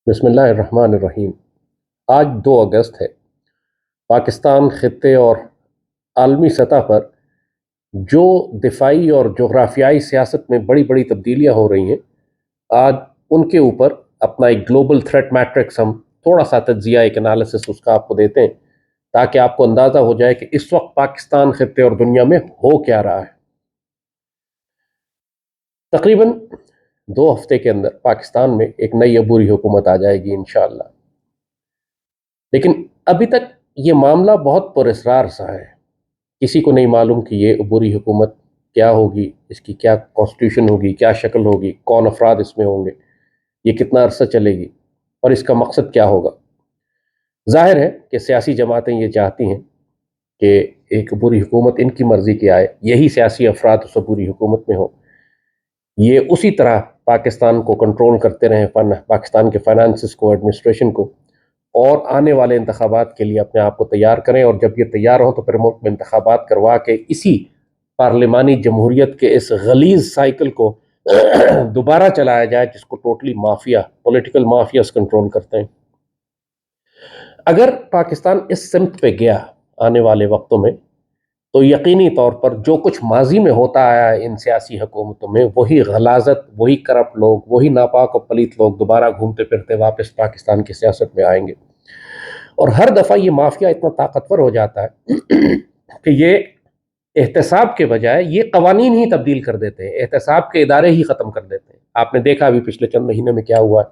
بسم اللہ الرحمن الرحیم۔ آج 2 اگست ہے۔ پاکستان خطے اور عالمی سطح پر جو دفاعی اور جغرافیائی سیاست میں بڑی بڑی تبدیلیاں ہو رہی ہیں، آج ان کے اوپر اپنا ایک گلوبل تھریٹ میٹرکس ہم تھوڑا سا تجزیہ، ایک انالیسس اس کا آپ کو دیتے ہیں، تاکہ آپ کو اندازہ ہو جائے کہ اس وقت پاکستان خطے اور دنیا میں ہو کیا رہا ہے۔ تقریباً 2 ہفتے کے اندر پاکستان میں ایک نئی عبوری حکومت آ جائے گی انشاءاللہ، لیکن ابھی تک یہ معاملہ بہت پر اسرار سا ہے۔ کسی کو نہیں معلوم کہ یہ عبوری حکومت کیا ہوگی، اس کی کیا کانسٹیٹیوشن ہوگی، کیا شکل ہوگی، کون افراد اس میں ہوں گے، یہ کتنا عرصہ چلے گی اور اس کا مقصد کیا ہوگا۔ ظاہر ہے کہ سیاسی جماعتیں یہ چاہتی ہیں کہ ایک عبوری حکومت ان کی مرضی کی آئے، یہی سیاسی افراد اس عبوری حکومت میں ہوں، یہ اسی طرح پاکستان کو کنٹرول کرتے رہیں، پاکستان کے فائنانسز کو، ایڈمنسٹریشن کو، اور آنے والے انتخابات کے لیے اپنے آپ کو تیار کریں، اور جب یہ تیار ہوں تو پھر ملک میں انتخابات کروا کے اسی پارلیمانی جمہوریت کے اس غلیظ سائیکل کو دوبارہ چلایا جائے، جس کو totally mafia, political mafias control کرتے ہیں۔ اگر پاکستان اس سمت پہ گیا آنے والے وقتوں میں، تو یقینی طور پر جو کچھ ماضی میں ہوتا آیا ہے ان سیاسی حکومتوں میں، وہی غلاظت، وہی کرپٹ لوگ، وہی ناپاک و پلیت لوگ دوبارہ گھومتے پھرتے واپس پاکستان کی سیاست میں آئیں گے۔ اور ہر دفعہ یہ مافیا اتنا طاقتور ہو جاتا ہے کہ یہ احتساب کے بجائے یہ قوانین ہی تبدیل کر دیتے ہیں، احتساب کے ادارے ہی ختم کر دیتے ہیں۔ آپ نے دیکھا ابھی پچھلے چند مہینے میں کیا ہوا ہے۔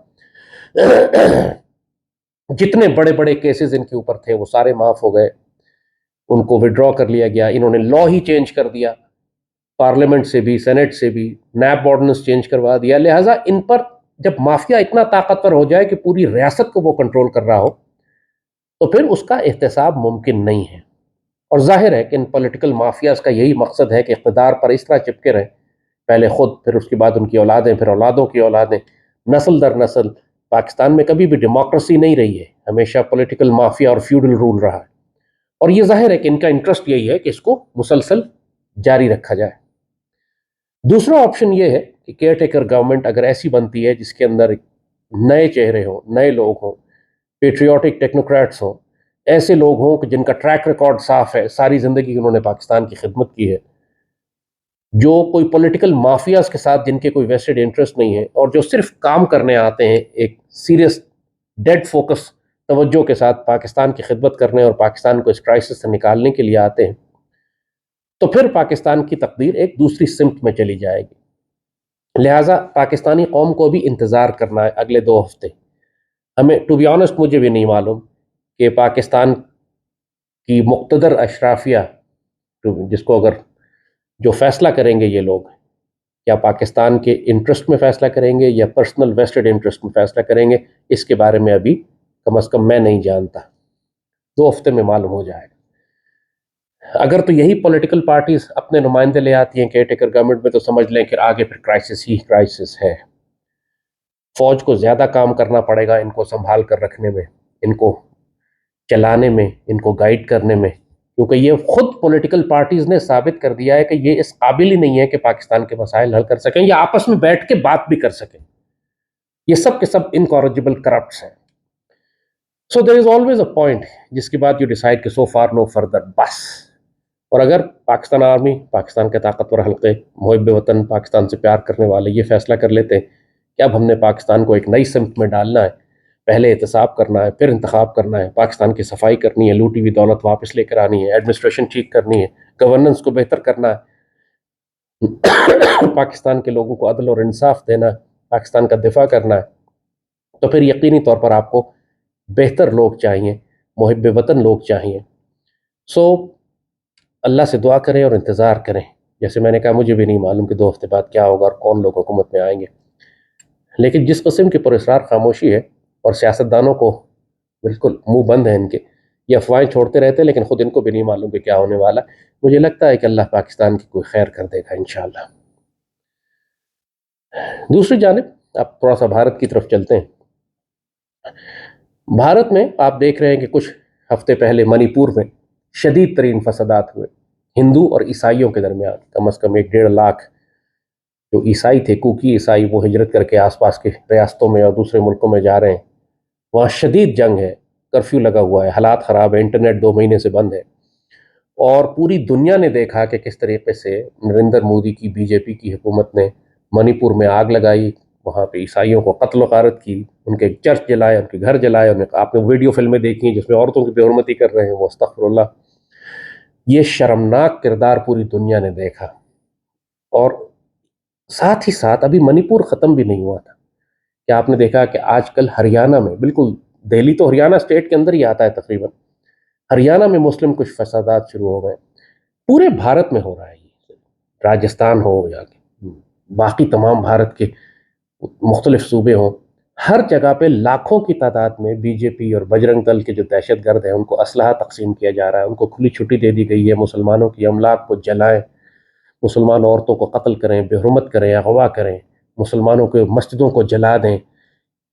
جتنے بڑے بڑے کیسز ان کے اوپر تھے وہ سارے معاف ہو گئے، ان کو وڈرا کر لیا گیا، انہوں نے لا ہی چینج کر دیا، پارلیمنٹ سے بھی، سینٹ سے بھی، نیب آرڈیننس چینج کروا دیا۔ لہٰذا ان پر جب مافیا اتنا طاقتور ہو جائے کہ پوری ریاست کو وہ کنٹرول کر رہا ہو، تو پھر اس کا احتساب ممکن نہیں ہے۔ اور ظاہر ہے کہ ان پولیٹیکل مافیاز کا یہی مقصد ہے کہ اقتدار پر اس طرح چپکے رہیں، پہلے خود، پھر اس کے بعد ان کی اولادیں، پھر اولادوں کی اولادیں، نسل در نسل۔ پاکستان میں کبھی بھی ڈیموکریسی نہیں رہی ہے، ہمیشہ پولیٹیکل مافیا اور فیوڈل رول رہا ہے، اور یہ ظاہر ہے کہ ان کا انٹرسٹ یہی ہے کہ اس کو مسلسل جاری رکھا جائے۔ دوسرا آپشن یہ ہے کہ کیئر ٹیکر گورنمنٹ اگر ایسی بنتی ہے جس کے اندر نئے چہرے ہوں، نئے لوگ ہوں، پیٹریوٹک ٹیکنوکریٹس ہوں، ایسے لوگ ہوں کہ جن کا ٹریک ریکارڈ صاف ہے، ساری زندگی انہوں نے پاکستان کی خدمت کی ہے، جو کوئی پولیٹیکل مافیاز کے ساتھ جن کے کوئی ویسٹڈ انٹرسٹ نہیں ہے، اور جو صرف کام کرنے آتے ہیں ایک سیریس ڈیڈ فوکس توجہ کے ساتھ پاکستان کی خدمت کرنے اور پاکستان کو اس کرائسس سے نکالنے کے لیے آتے ہیں، تو پھر پاکستان کی تقدیر ایک دوسری سمت میں چلی جائے گی۔ لہٰذا پاکستانی قوم کو بھی انتظار کرنا ہے اگلے 2 ہفتے۔ ہمیں ٹو بی آنسٹ مجھے بھی نہیں معلوم کہ پاکستان کی مقتدر اشرافیہ، جس کو اگر جو فیصلہ کریں گے یہ لوگ، کیا پاکستان کے انٹرسٹ میں فیصلہ کریں گے یا پرسنل ویسٹڈ انٹرسٹ میں فیصلہ کریں گے، اس کے بارے میں ابھی کم از کم میں نہیں جانتا۔ 2 ہفتے میں معلوم ہو جائے گا۔ اگر تو یہی پولیٹیکل پارٹیز اپنے نمائندے لے آتی ہیں کیئر ٹیکر گورنمنٹ میں، تو سمجھ لیں کہ آگے پھر کرائسس ہی کرائسس ہے۔ فوج کو زیادہ کام کرنا پڑے گا ان کو سنبھال کر رکھنے میں، ان کو چلانے میں، ان کو گائیڈ کرنے میں، کیونکہ یہ خود پولیٹیکل پارٹیز نے ثابت کر دیا ہے کہ یہ اس قابل ہی نہیں ہے کہ پاکستان کے مسائل حل کر سکیں یا آپس میں بیٹھ کے بات بھی کر سکیں۔ یہ سب کے سب انکورجبل کرپٹس ہیں۔ سو دیر از آلویز اے پوائنٹ جس کے بعد یو ڈیسائیڈ کہ سو فار نو فردر، بس۔ اور اگر پاکستان آرمی، پاکستان کے طاقتور حلقے، محب وطن، پاکستان سے پیار کرنے والے یہ فیصلہ کر لیتے ہیں کہ اب ہم نے پاکستان کو ایک نئی سمت میں ڈالنا ہے، پہلے احتساب کرنا ہے، پھر انتخاب کرنا ہے، پاکستان کی صفائی کرنی ہے، لوٹی ہوئی دولت واپس لے کر آنی ہے، ایڈمنسٹریشن ٹھیک کرنی ہے، گورننس کو بہتر کرنا ہے، پاکستان کے لوگوں کو عدل اور انصاف دینا ہے، پاکستان کا دفاع کرنا ہے، تو پھر یقینی طور پر آپ کو بہتر لوگ چاہیے، محب وطن لوگ چاہیے۔ سو اللہ سے دعا کریں اور انتظار کریں۔ جیسے میں نے کہا، مجھے بھی نہیں معلوم کہ 2 ہفتے بعد کیا ہوگا اور کون لوگ حکومت میں آئیں گے، لیکن جس قسم کی پراسرار خاموشی ہے اور سیاستدانوں کو بالکل منہ بند ہے ان کے، یہ افواہیں چھوڑتے رہتے ہیں لیکن خود ان کو بھی نہیں معلوم کہ کیا ہونے والا۔ مجھے لگتا ہے کہ اللہ پاکستان کی کوئی خیر کر دے گا انشاءاللہ۔ دوسری جانب آپ تھوڑا سا بھارت کی طرف چلتے ہیں۔ بھارت میں آپ دیکھ رہے ہیں کہ کچھ ہفتے پہلے منی پور میں شدید ترین فسادات ہوئے، ہندو اور عیسائیوں کے درمیان۔ کم از کم 1.5 لاکھ جو عیسائی تھے، کوکی عیسائی، وہ ہجرت کر کے آس پاس کے ریاستوں میں اور دوسرے ملکوں میں جا رہے ہیں، وہاں شدید جنگ ہے، کرفیو لگا ہوا ہے، حالات خراب ہے، انٹرنیٹ 2 مہینے سے بند ہے، اور پوری دنیا نے دیکھا کہ کس طریقے سے نریندر مودی کی بی جے پی کی حکومت نے منی پور میں آگ لگائی، وہاں پہ عیسائیوں کو قتل و غارت کی، ان کے چرچ جلائے، ان کے گھر جلائے، آپ نے ویڈیو فلمیں دیکھی ہیں جس میں عورتوں کی بے حرمتی کر رہے ہیں وہ، استغفر اللہ۔ یہ شرمناک کردار پوری دنیا نے دیکھا، اور ساتھ ہی ساتھ ابھی منی پور ختم بھی نہیں ہوا تھا کہ آپ نے دیکھا کہ آج کل ہریانہ میں، بالکل دہلی تو ہریانہ اسٹیٹ کے اندر ہی آتا ہے تقریباً، ہریانہ میں مسلم کچھ فسادات شروع ہو گئے، پورے بھارت میں ہو رہا ہے یہ، راجستھان ہو یا باقی تمام بھارت کے مختلف صوبے ہوں، ہر جگہ پہ لاکھوں کی تعداد میں بی جے پی اور بجرنگ دل کے جو دہشت گرد ہیں ان کو اسلحہ تقسیم کیا جا رہا ہے، ان کو کھلی چھٹی دے دی گئی ہے، مسلمانوں کی املاک کو جلائیں، مسلمان عورتوں کو قتل کریں، بے حرمت کریں، اغوا کریں، مسلمانوں کے مسجدوں کو جلا دیں۔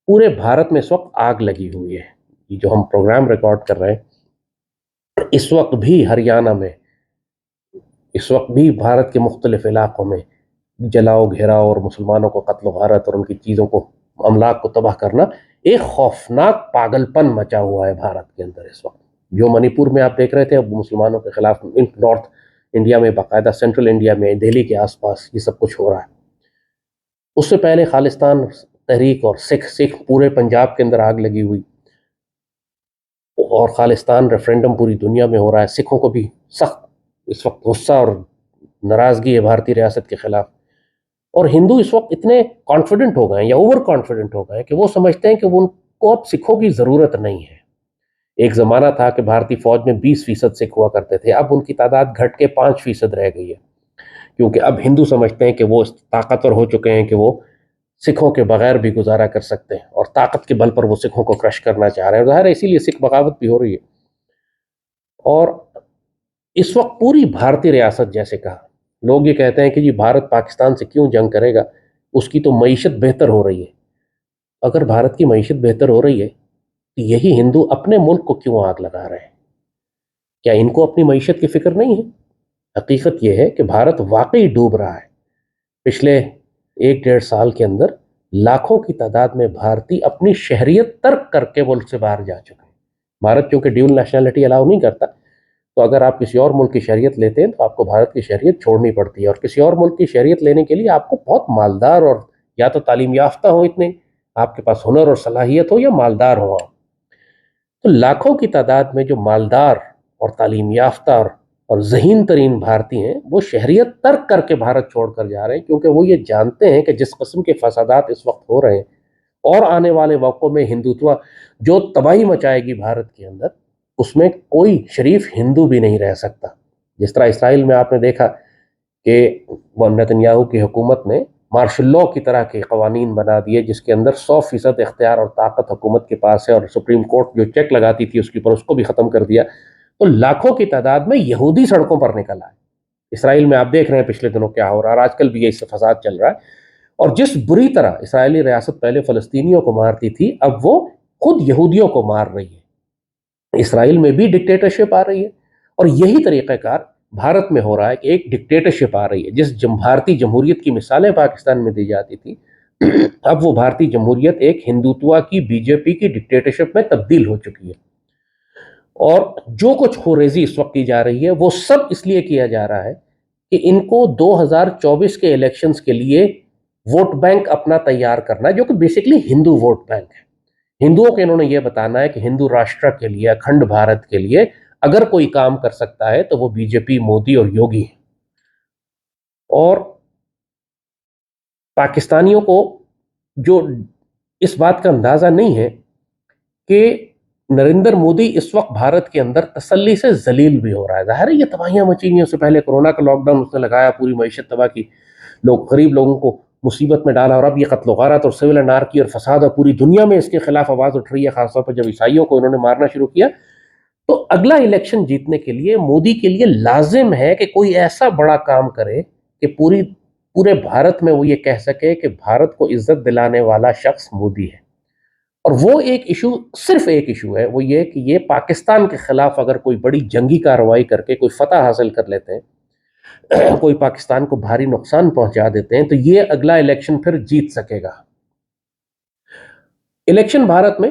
پورے بھارت میں اس وقت آگ لگی ہوئی ہے۔ یہ جو ہم پروگرام ریکارڈ کر رہے ہیں اس وقت بھی ہریانہ میں، اس وقت بھی بھارت کے مختلف علاقوں میں جلاؤ گھیراؤ اور مسلمانوں کو قتل و غارت اور ان کی چیزوں کو، املاک کو تباہ کرنا، ایک خوفناک پاگل پن مچا ہوا ہے بھارت کے اندر اس وقت۔ جو منی پور میں آپ دیکھ رہے تھے اب مسلمانوں کے خلاف نارتھ انڈیا میں، باقاعدہ سینٹرل انڈیا میں، دہلی کے آس پاس یہ سب کچھ ہو رہا ہے۔ اس سے پہلے خالستان تحریک اور سکھ پورے پنجاب کے اندر آگ لگی ہوئی، اور خالستان ریفرینڈم پوری دنیا میں ہو رہا ہے، سکھوں کو بھی سخت اس وقت غصہ اور ناراضگی ہے بھارتی ریاست کے خلاف، اور ہندو اس وقت اتنے کانفیڈنٹ ہو گئے ہیں یا اوور کانفیڈنٹ ہو گئے ہیں کہ وہ سمجھتے ہیں کہ ان کو اب سکھوں کی ضرورت نہیں ہے۔ ایک زمانہ تھا کہ بھارتی فوج میں 20% سکھ ہوا کرتے تھے، اب ان کی تعداد گھٹ کے 5% رہ گئی ہے، کیونکہ اب ہندو سمجھتے ہیں کہ وہ طاقتور ہو چکے ہیں کہ وہ سکھوں کے بغیر بھی گزارا کر سکتے ہیں، اور طاقت کے بل پر وہ سکھوں کو کرش کرنا چاہ رہے ہیں، ظاہر ہے اسی لیے سکھ بغاوت بھی ہو رہی ہے۔ اور اس وقت پوری بھارتی ریاست، جیسے کہا، لوگ یہ کہتے ہیں کہ جی بھارت پاکستان سے کیوں جنگ کرے گا، اس کی تو معیشت بہتر ہو رہی ہے۔ اگر بھارت کی معیشت بہتر ہو رہی ہے تو یہی ہندو اپنے ملک کو کیوں آگ لگا رہے ہیں؟ کیا ان کو اپنی معیشت کی فکر نہیں ہے؟ حقیقت یہ ہے کہ بھارت واقعی ڈوب رہا ہے۔ پچھلے 1-1.5 سال کے اندر لاکھوں کی تعداد میں بھارتی اپنی شہریت ترک کر کے ملک سے باہر جا چکے ہیں۔ بھارت چونکہ ڈیول نیشنلٹی الاؤ نہیں کرتا، تو اگر آپ کسی اور ملک کی شہریت لیتے ہیں تو آپ کو بھارت کی شہریت چھوڑنی پڑتی ہے، اور کسی اور ملک کی شہریت لینے کے لیے آپ کو بہت مالدار اور یا تو تعلیم یافتہ ہو، اتنے آپ کے پاس ہنر اور صلاحیت ہو، یا مالدار ہو آپ۔ تو لاکھوں کی تعداد میں جو مالدار اور تعلیم یافتہ اور ذہین ترین بھارتی ہیں وہ شہریت ترک کر کے بھارت چھوڑ کر جا رہے ہیں، کیونکہ وہ یہ جانتے ہیں کہ جس قسم کے فسادات اس وقت ہو رہے ہیں اور آنے والے وقتوں میں ہندوتوا جو تباہی مچائے گی بھارت کے اندر، اس میں کوئی شریف ہندو بھی نہیں رہ سکتا۔ جس طرح اسرائیل میں آپ نے دیکھا کہ نتنیاہو کی حکومت نے مارشل لاء کی طرح کے قوانین بنا دیے، جس کے اندر 100% اختیار اور طاقت حکومت کے پاس ہے، اور سپریم کورٹ جو چیک لگاتی تھی اس کے اوپر، اس کو بھی ختم کر دیا۔ تو لاکھوں کی تعداد میں یہودی سڑکوں پر نکل آئے۔ اسرائیل میں آپ دیکھ رہے ہیں پچھلے دنوں کیا ہو رہا ہے، اور آج کل بھی یہ اس سے فساد چل رہا ہے، اور جس بری طرح اسرائیلی ریاست پہلے فلسطینیوں کو مارتی تھی، اب وہ خود یہودیوں کو مار رہی ہے۔ اسرائیل میں بھی ڈکٹیٹرشپ آ رہی ہے، اور یہی طریقہ کار بھارت میں ہو رہا ہے کہ ایک ڈکٹیٹرشپ آ رہی ہے۔ جس بھارتی جمہوریت کی مثالیں پاکستان میں دی جاتی تھی، اب وہ بھارتی جمہوریت ایک ہندوتوا کی بی جے پی کی ڈکٹیٹرشپ میں تبدیل ہو چکی ہے، اور جو کچھ خوریزی اس وقت کی جا رہی ہے وہ سب اس لیے کیا جا رہا ہے کہ ان کو 2024 کے الیکشنز کے لیے ووٹ بینک اپنا تیار کرنا ہے، جو کہ بیسیکلی ہندو ووٹ بینک ہے۔ ہندوؤں کو انہوں نے یہ بتانا ہے کہ ہندو راشٹر کے لیے، اکھنڈ بھارت کے لیے اگر کوئی کام کر سکتا ہے تو وہ بی جے پی، مودی اور یوگی ہے۔ اور پاکستانیوں کو جو اس بات کا اندازہ نہیں ہے کہ نریندر مودی اس وقت بھارت کے اندر تسلی سے ذلیل بھی ہو رہا ہے۔ ظاہر ہے یہ تباہیاں مچی ہیں، اس سے پہلے کورونا کا لاک ڈاؤن اس نے لگایا، پوری معیشت تباہ کی، غریب لوگوں کو مصیبت میں ڈالا، اور اب یہ قتل و غارت اور سول انارکی اور فساد، اور پوری دنیا میں اس کے خلاف آواز اٹھ رہی ہے، خاص طور پر جب عیسائیوں کو انہوں نے مارنا شروع کیا۔ تو اگلا الیکشن جیتنے کے لیے مودی کے لیے لازم ہے کہ کوئی ایسا بڑا کام کرے کہ پورے بھارت میں وہ یہ کہہ سکے کہ بھارت کو عزت دلانے والا شخص مودی ہے۔ اور وہ ایک ایشو، صرف ایک ایشو ہے، وہ یہ کہ یہ پاکستان کے خلاف اگر کوئی بڑی جنگی کارروائی کر کے کوئی فتح حاصل کر لیتے ہیں، کوئی پاکستان کو بھاری نقصان پہنچا دیتے ہیں، تو یہ اگلا الیکشن پھر جیت سکے گا۔ الیکشن بھارت میں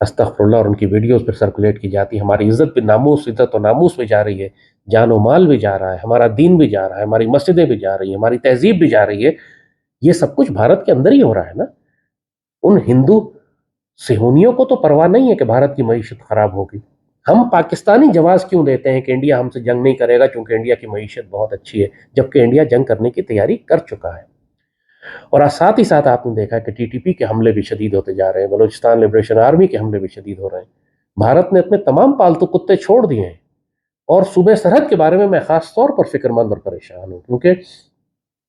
استغفراللہ، اور ان کی ویڈیوز پہ سرکولیٹ کی جاتی ہے. ہماری عزت بھی، عزت و ناموس بھی جا رہی ہے، جان و مال بھی جا رہا ہے، ہمارا دین بھی جا رہا ہے، ہماری مسجدیں بھی جا رہی ہیں، ہماری تہذیب بھی جا رہی ہے. یہ سب کچھ بھارت کے اندر ہی ہو رہا ہے نا. ان ہندو صہیونیوں کو تو پرواہ نہیں ہے کہ بھارت کی معیشت خراب ہوگی. ہم پاکستانی جواز کیوں دیتے ہیں کہ انڈیا ہم سے جنگ نہیں کرے گا کیونکہ انڈیا کی معیشت بہت اچھی ہے، جبکہ انڈیا جنگ کرنے کی تیاری کر چکا ہے. اور ساتھ ہی ساتھ آپ نے دیکھا کہ ٹی ٹی پی کے حملے بھی شدید ہوتے جا رہے ہیں، بلوچستان لبریشن آرمی کے حملے بھی شدید ہو رہے ہیں. بھارت نے اپنے تمام پالتو کتے چھوڑ دیے ہیں. اور صوبے سرحد کے بارے میں خاص طور پر فکر مند اور پریشان ہوں، کیونکہ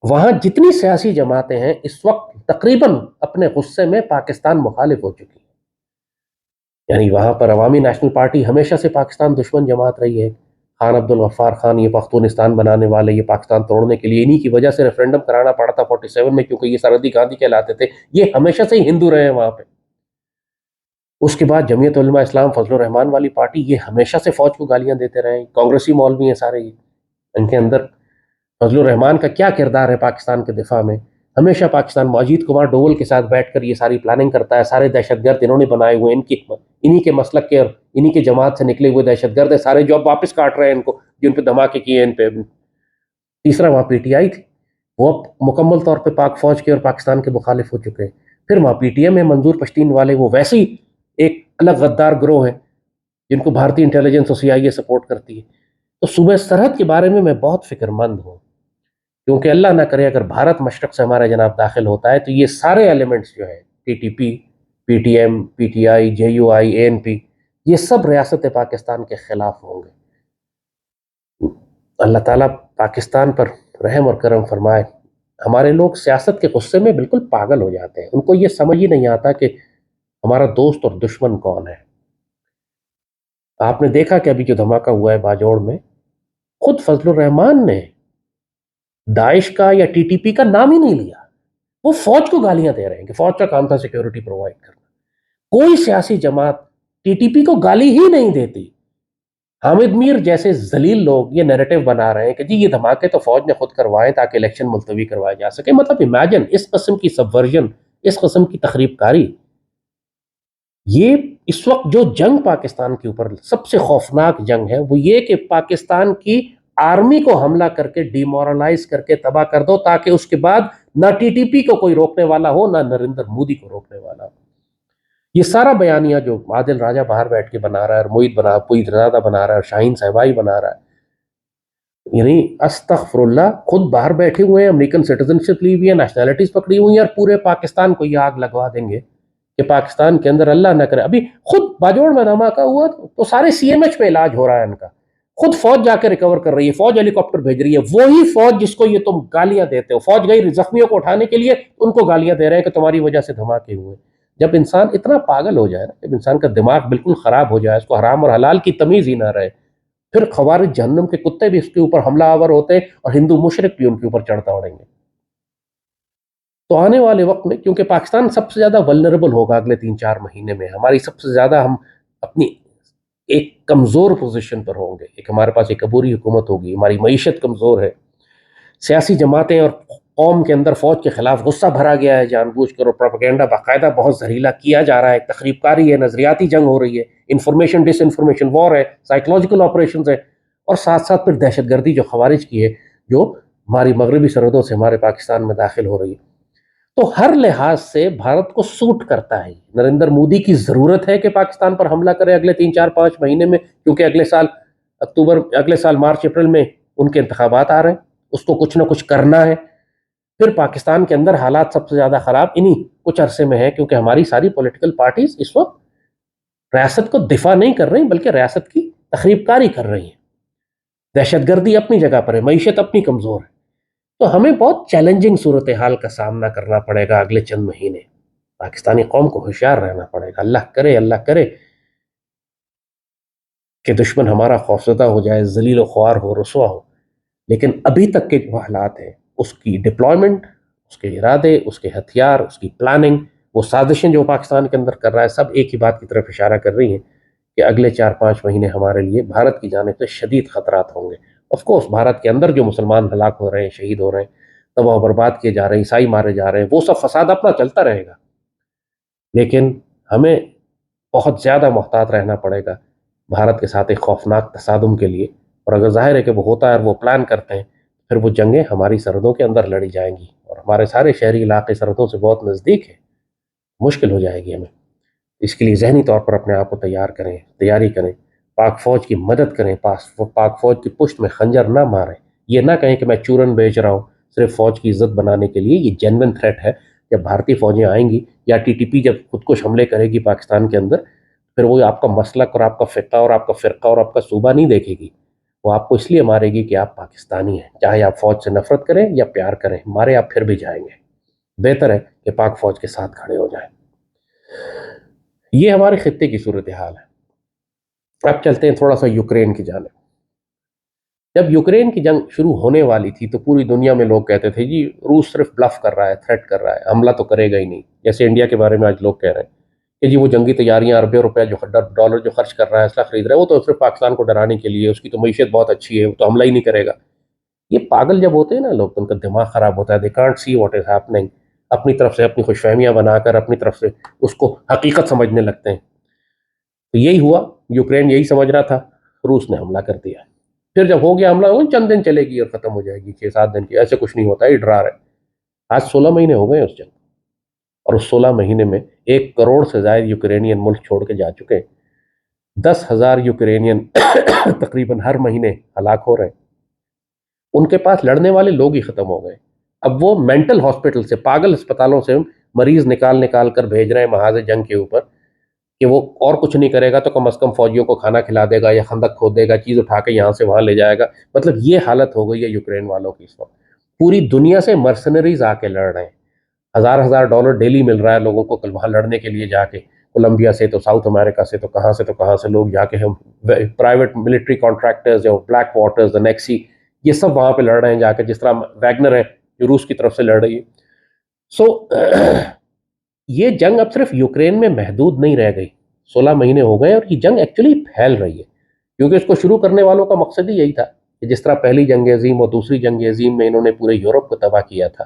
وہاں جتنی سیاسی جماعتیں ہیں اس وقت تقریباً اپنے غصے میں پاکستان مخالف ہو چکی ہیں. یعنی وہاں پر عوامی نیشنل پارٹی ہمیشہ سے پاکستان دشمن جماعت رہی ہے. خان عبد الغفار خان، یہ پختونستان بنانے والے، یہ پاکستان توڑنے کے لیے انہی کی وجہ سے ریفرنڈم کرانا پڑا تھا 47 میں، کیونکہ یہ سرحدی گاندھی کہلاتے تھے. یہ ہمیشہ سے ہی ہندو رہے ہیں وہاں پہ. اس کے بعد جمعیت علماء اسلام، فضل الرحمان والی پارٹی، یہ ہمیشہ سے فوج کو گالیاں دیتے رہے ہیں. کانگریسی مولوی ہیں سارے یہ. ان کے اندر فضل الرحمان کا کیا کردار ہے پاکستان کے دفاع میں؟ ہمیشہ پاکستان اجیت کمار ڈوول کے ساتھ بیٹھ کر یہ ساری پلاننگ کرتا ہے. سارے دہشت گرد انہوں نے بنائے ہوئے، انہی کے مسلک کے اور انہی کے جماعت سے نکلے ہوئے دہشت گرد ہیں سارے، جو اب واپس کاٹ رہے ہیں ان کو، جن پہ دھماکے کیے ان پہ. تیسرا وہاں پی ٹی آئی تھی، وہ اب مکمل طور پہ پاک فوج کے اور پاکستان کے مخالف ہو چکے ہیں. پھر وہاں پی ٹی ایم ہے، منظور پشتین والے، وہ ویسے ہی ایک الگ غدار گروہ ہے جن کو بھارتی انٹیلیجنس اور سی آئی اے سپورٹ کرتی ہے. تو صوبہ سرحد کے بارے میں بہت فکر مند ہوں، کیونکہ اللہ نہ کرے اگر بھارت مشرق سے ہمارا جناب داخل ہوتا ہے تو یہ سارے ایلیمنٹس جو ہیں، T T P, P T M, P T I, J U I, A N P, یہ سب ریاست پاکستان کے خلاف ہوں گے. اللہ تعالیٰ پاکستان پر رحم اور کرم فرمائے. ہمارے لوگ سیاست کے غصے میں بالکل پاگل ہو جاتے ہیں، ان کو یہ سمجھ ہی نہیں آتا کہ ہمارا دوست اور دشمن کون ہے. آپ نے دیکھا کہ ابھی جو دھماکہ ہوا ہے باجوڑ میں، خود فضل الرحمان نے داعش کا یا ٹی ٹی پی کا نام ہی نہیں لیا. وہ فوج کو گالیاں دے رہے ہیں کہ فوج کا کام تھا سیکیورٹی پرووائڈ کرنا. کوئی سیاسی جماعت ٹی ٹی پی کو گالی ہی نہیں دیتی. حامد میر جیسے ذلیل لوگ یہ نیریٹو بنا رہے ہیں کہ جی یہ دھماکے تو فوج نے خود کروائے تاکہ الیکشن ملتوی کروائے جا سکے. مطلب امیجن اس قسم کی سبورژن، اس قسم کی تخریب کاری. یہ اس وقت جو جنگ پاکستان کے اوپر سب سے خوفناک جنگ ہے وہ یہ کہ پاکستان کی آرمی کو حملہ کر کے ڈیمورلائز کر کے تباہ کر دو، تاکہ اس کے بعد نہ ٹی ٹی پی کو کوئی روکنے والا ہو، نہ نریندر مودی کو روکنے والا ہو. یہ سارا بیانیہ جو عادل راجہ باہر بیٹھ کے بنا رہا ہے، اور موید رضا بنا رہا ہے، اور شاہین صاحبائی بنا رہا ہے، یعنی استغفر اللہ، خود باہر بیٹھے ہوئے ہیں، امریکن سٹیزن شپ لی ہوئی ہے، نیشنلٹیز پکڑی ہوئی ہیں، اور پورے پاکستان کو یہ آگ لگوا دیں گے کہ پاکستان کے اندر اللہ نہ کرے. ابھی خود باجوڑ میں دھماکہ ہوا تو سارے سی ایم ایچ پہ علاج ہو رہا ہے ان کا، خود فوج جا کے ریکور کر رہی ہے، فوج ہیلی کاپٹر بھیج رہی ہے. وہی فوج جس کو یہ تم گالیاں دیتے ہو، فوج گئی زخمیوں کو اٹھانے کے لیے، ان کو گالیاں دے رہے ہیں کہ تمہاری وجہ سے دھماکے ہوئے. جب انسان اتنا پاگل ہو جائے نا، جب انسان کا دماغ بالکل خراب ہو جائے، اس کو حرام اور حلال کی تمیز ہی نہ رہے، پھر خوارج جہنم کے کتے بھی اس کے اوپر حملہ آور ہوتے ہیں اور ہندو مشرک بھی ان کے اوپر چڑھتا اڑیں گے. تو آنے والے وقت میں کیونکہ پاکستان سب سے زیادہ ولنریبل ہوگا اگلے 3-4 مہینے میں، ہماری سب سے زیادہ ہم اپنی ایک کمزور پوزیشن پر ہوں گے. ایک ہمارے پاس ایک عبوری حکومت ہوگی، ہماری معیشت کمزور ہے، سیاسی جماعتیں اور قوم کے اندر فوج کے خلاف غصہ بھرا گیا ہے جان بوجھ کر، اور پروپیگنڈا باقاعدہ بہت زہریلا کیا جا رہا ہے، تخریب کاری ہے، نظریاتی جنگ ہو رہی ہے، انفارمیشن ڈس انفارمیشن وار ہے، سائیکولوجیکل آپریشنز ہے، اور ساتھ ساتھ پھر دہشت گردی جو خوارج کی ہے، جو ہماری مغربی سرحدوں سے ہمارے پاکستان میں داخل ہو رہی ہے. تو ہر لحاظ سے بھارت کو سوٹ کرتا ہے. نریندر مودی کی ضرورت ہے کہ پاکستان پر حملہ کرے اگلے 3-4-5 مہینے میں، کیونکہ اگلے سال مارچ اپریل میں ان کے انتخابات آ رہے ہیں، اس کو کچھ نہ کچھ کرنا ہے. پھر پاکستان کے اندر حالات سب سے زیادہ خراب انہی کچھ عرصے میں ہے، کیونکہ ہماری ساری پولیٹیکل پارٹیز اس وقت ریاست کو دفاع نہیں کر رہی بلکہ ریاست کی تخریب کاری کر رہی ہیں. دہشت گردی اپنی جگہ پر ہے، معیشت اپنی کمزور ہے. تو ہمیں بہت چیلنجنگ صورتحال کا سامنا کرنا پڑے گا اگلے چند مہینے. پاکستانی قوم کو ہوشیار رہنا پڑے گا. اللہ کرے کہ دشمن ہمارا خوفزدہ ہو جائے، ذلیل و خوار ہو، رسوا ہو. لیکن ابھی تک کے جو حالات ہیں، اس کی ڈپلائمنٹ، اس کے ارادے، اس کے ہتھیار، اس کی پلاننگ، وہ سازشیں جو پاکستان کے اندر کر رہا ہے، سب ایک ہی بات کی طرف اشارہ کر رہی ہیں کہ اگلے 4-5 مہینے ہمارے لیے بھارت کی جانب سے شدید خطرات ہوں گے. آف کورس بھارت کے اندر جو مسلمان ہلاک ہو رہے ہیں، شہید ہو رہے ہیں، تباہ و برباد کیے جا رہے ہیں، عیسائی مارے جا رہے ہیں، وہ سب فساد اپنا چلتا رہے گا. لیکن ہمیں بہت زیادہ محتاط رہنا پڑے گا بھارت کے ساتھ ایک خوفناک تصادم کے لیے، اور اگر ظاہر ہے کہ وہ ہوتا ہے اور وہ پلان کرتے ہیں، پھر وہ جنگیں ہماری سرحدوں کے اندر لڑی جائیں گی، اور ہمارے سارے شہری علاقے سرحدوں سے بہت نزدیک ہیں، مشکل ہو جائے گی ہمیں۔ اس کے لیے ذہنی طور پر اپنے آپ کو تیار کریں، تیاری کریں، پاک فوج کی مدد کریں، پاک فوج کی پشت میں خنجر نہ ماریں، یہ نہ کہیں کہ میں چورن بیچ رہا ہوں صرف فوج کی عزت بنانے کے لیے۔ یہ جینوئن تھریٹ ہے۔ جب بھارتی فوجیں آئیں گی یا ٹی ٹی پی جب خود کش حملے کرے گی پاکستان کے اندر، پھر وہ آپ کا مسلک اور آپ کا فقہ اور آپ کا فرقہ اور آپ کا صوبہ نہیں دیکھے گی، وہ آپ کو اس لیے مارے گی کہ آپ پاکستانی ہیں، چاہے آپ فوج سے نفرت کریں یا پیار کریں، مارے آپ پھر بھی جائیں گے۔ بہتر ہے کہ پاک فوج کے ساتھ کھڑے ہو جائیں۔ یہ ہمارے خطے کی صورتحال ہے۔ اب چلتے ہیں تھوڑا سا یوکرین کی جانب۔ جب یوکرین کی جنگ شروع ہونے والی تھی تو پوری دنیا میں لوگ کہتے تھے جی روس صرف بلف کر رہا ہے، تھریٹ کر رہا ہے، حملہ تو کرے گا ہی نہیں، جیسے انڈیا کے بارے میں آج لوگ کہہ رہے ہیں کہ جی وہ جنگی تیاریاں اربوں روپے ڈالر جو خرچ کر رہا ہے، اسلحہ خرید رہا ہے، وہ تو صرف پاکستان کو ڈرانے کے لیے، اس کی تو معیشت بہت اچھی ہے، وہ تو حملہ ہی نہیں کرے گا۔ یہ پاگل جب ہوتے ہیں نا لوگ، تو ان کا دماغ خراب ہوتا ہے، they can't see what is happening, اپنی طرف سے اپنی خوش فہمیاں بنا کر اپنی طرف سے اس کو حقیقت سمجھنے لگتے ہیں۔ تو یہی ہوا، یوکرین یہی سمجھ رہا تھا، روس نے حملہ کر دیا۔ پھر جب ہو گیا حملہ، چند دن چلے گی اور ختم ہو جائے گی، 6-7 دن کی، ایسے کچھ نہیں ہوتا، یہ ڈرا رہے۔ آج 16 مہینے ہو گئے اس جنگ، اور اس 16 مہینے میں 1 کروڑ سے زائد یوکرینین ملک چھوڑ کے جا چکے ہیں۔ 10,000 یوکرینین تقریباً ہر مہینے ہلاک ہو رہے ہیں۔ ان کے پاس لڑنے والے لوگ ہی ختم ہو گئے۔ اب وہ مینٹل ہاسپٹل سے، پاگل اسپتالوں سے مریض نکال نکال کر بھیج رہے ہیں محاذ جنگ کے اوپر، کہ وہ اور کچھ نہیں کرے گا تو کم از کم فوجیوں کو کھانا کھلا دے گا یا خندق کھود دے گا، چیز اٹھا کے یہاں سے وہاں لے جائے گا۔ مطلب یہ حالت ہو گئی ہے یوکرین والوں کی اس وقت۔ پوری دنیا سے مرسنریز آ کے لڑ رہے ہیں، ہزار ڈالر ڈیلی مل رہا ہے لوگوں کو وہاں لڑنے کے لیے جا کے، کولمبیا سے تو ساؤتھ امریکہ سے تو کہاں سے لوگ جا کے، ہم پرائیویٹ ملٹری کانٹریکٹرز جو بلیک واٹرز، نیکسی، یہ سب وہاں پہ لڑ رہے ہیں جا کے، جس طرح ویگنر ہے جو روس کی طرف سے لڑ رہی ہے۔ سو یہ جنگ اب صرف یوکرین میں محدود نہیں رہ گئی، 16 مہینے ہو گئے اور یہ جنگ ایکچولی پھیل رہی ہے، کیونکہ اس کو شروع کرنے والوں کا مقصد ہی یہی تھا کہ جس طرح پہلی جنگ عظیم اور دوسری جنگ عظیم میں انہوں نے پورے یورپ کو تباہ کیا تھا،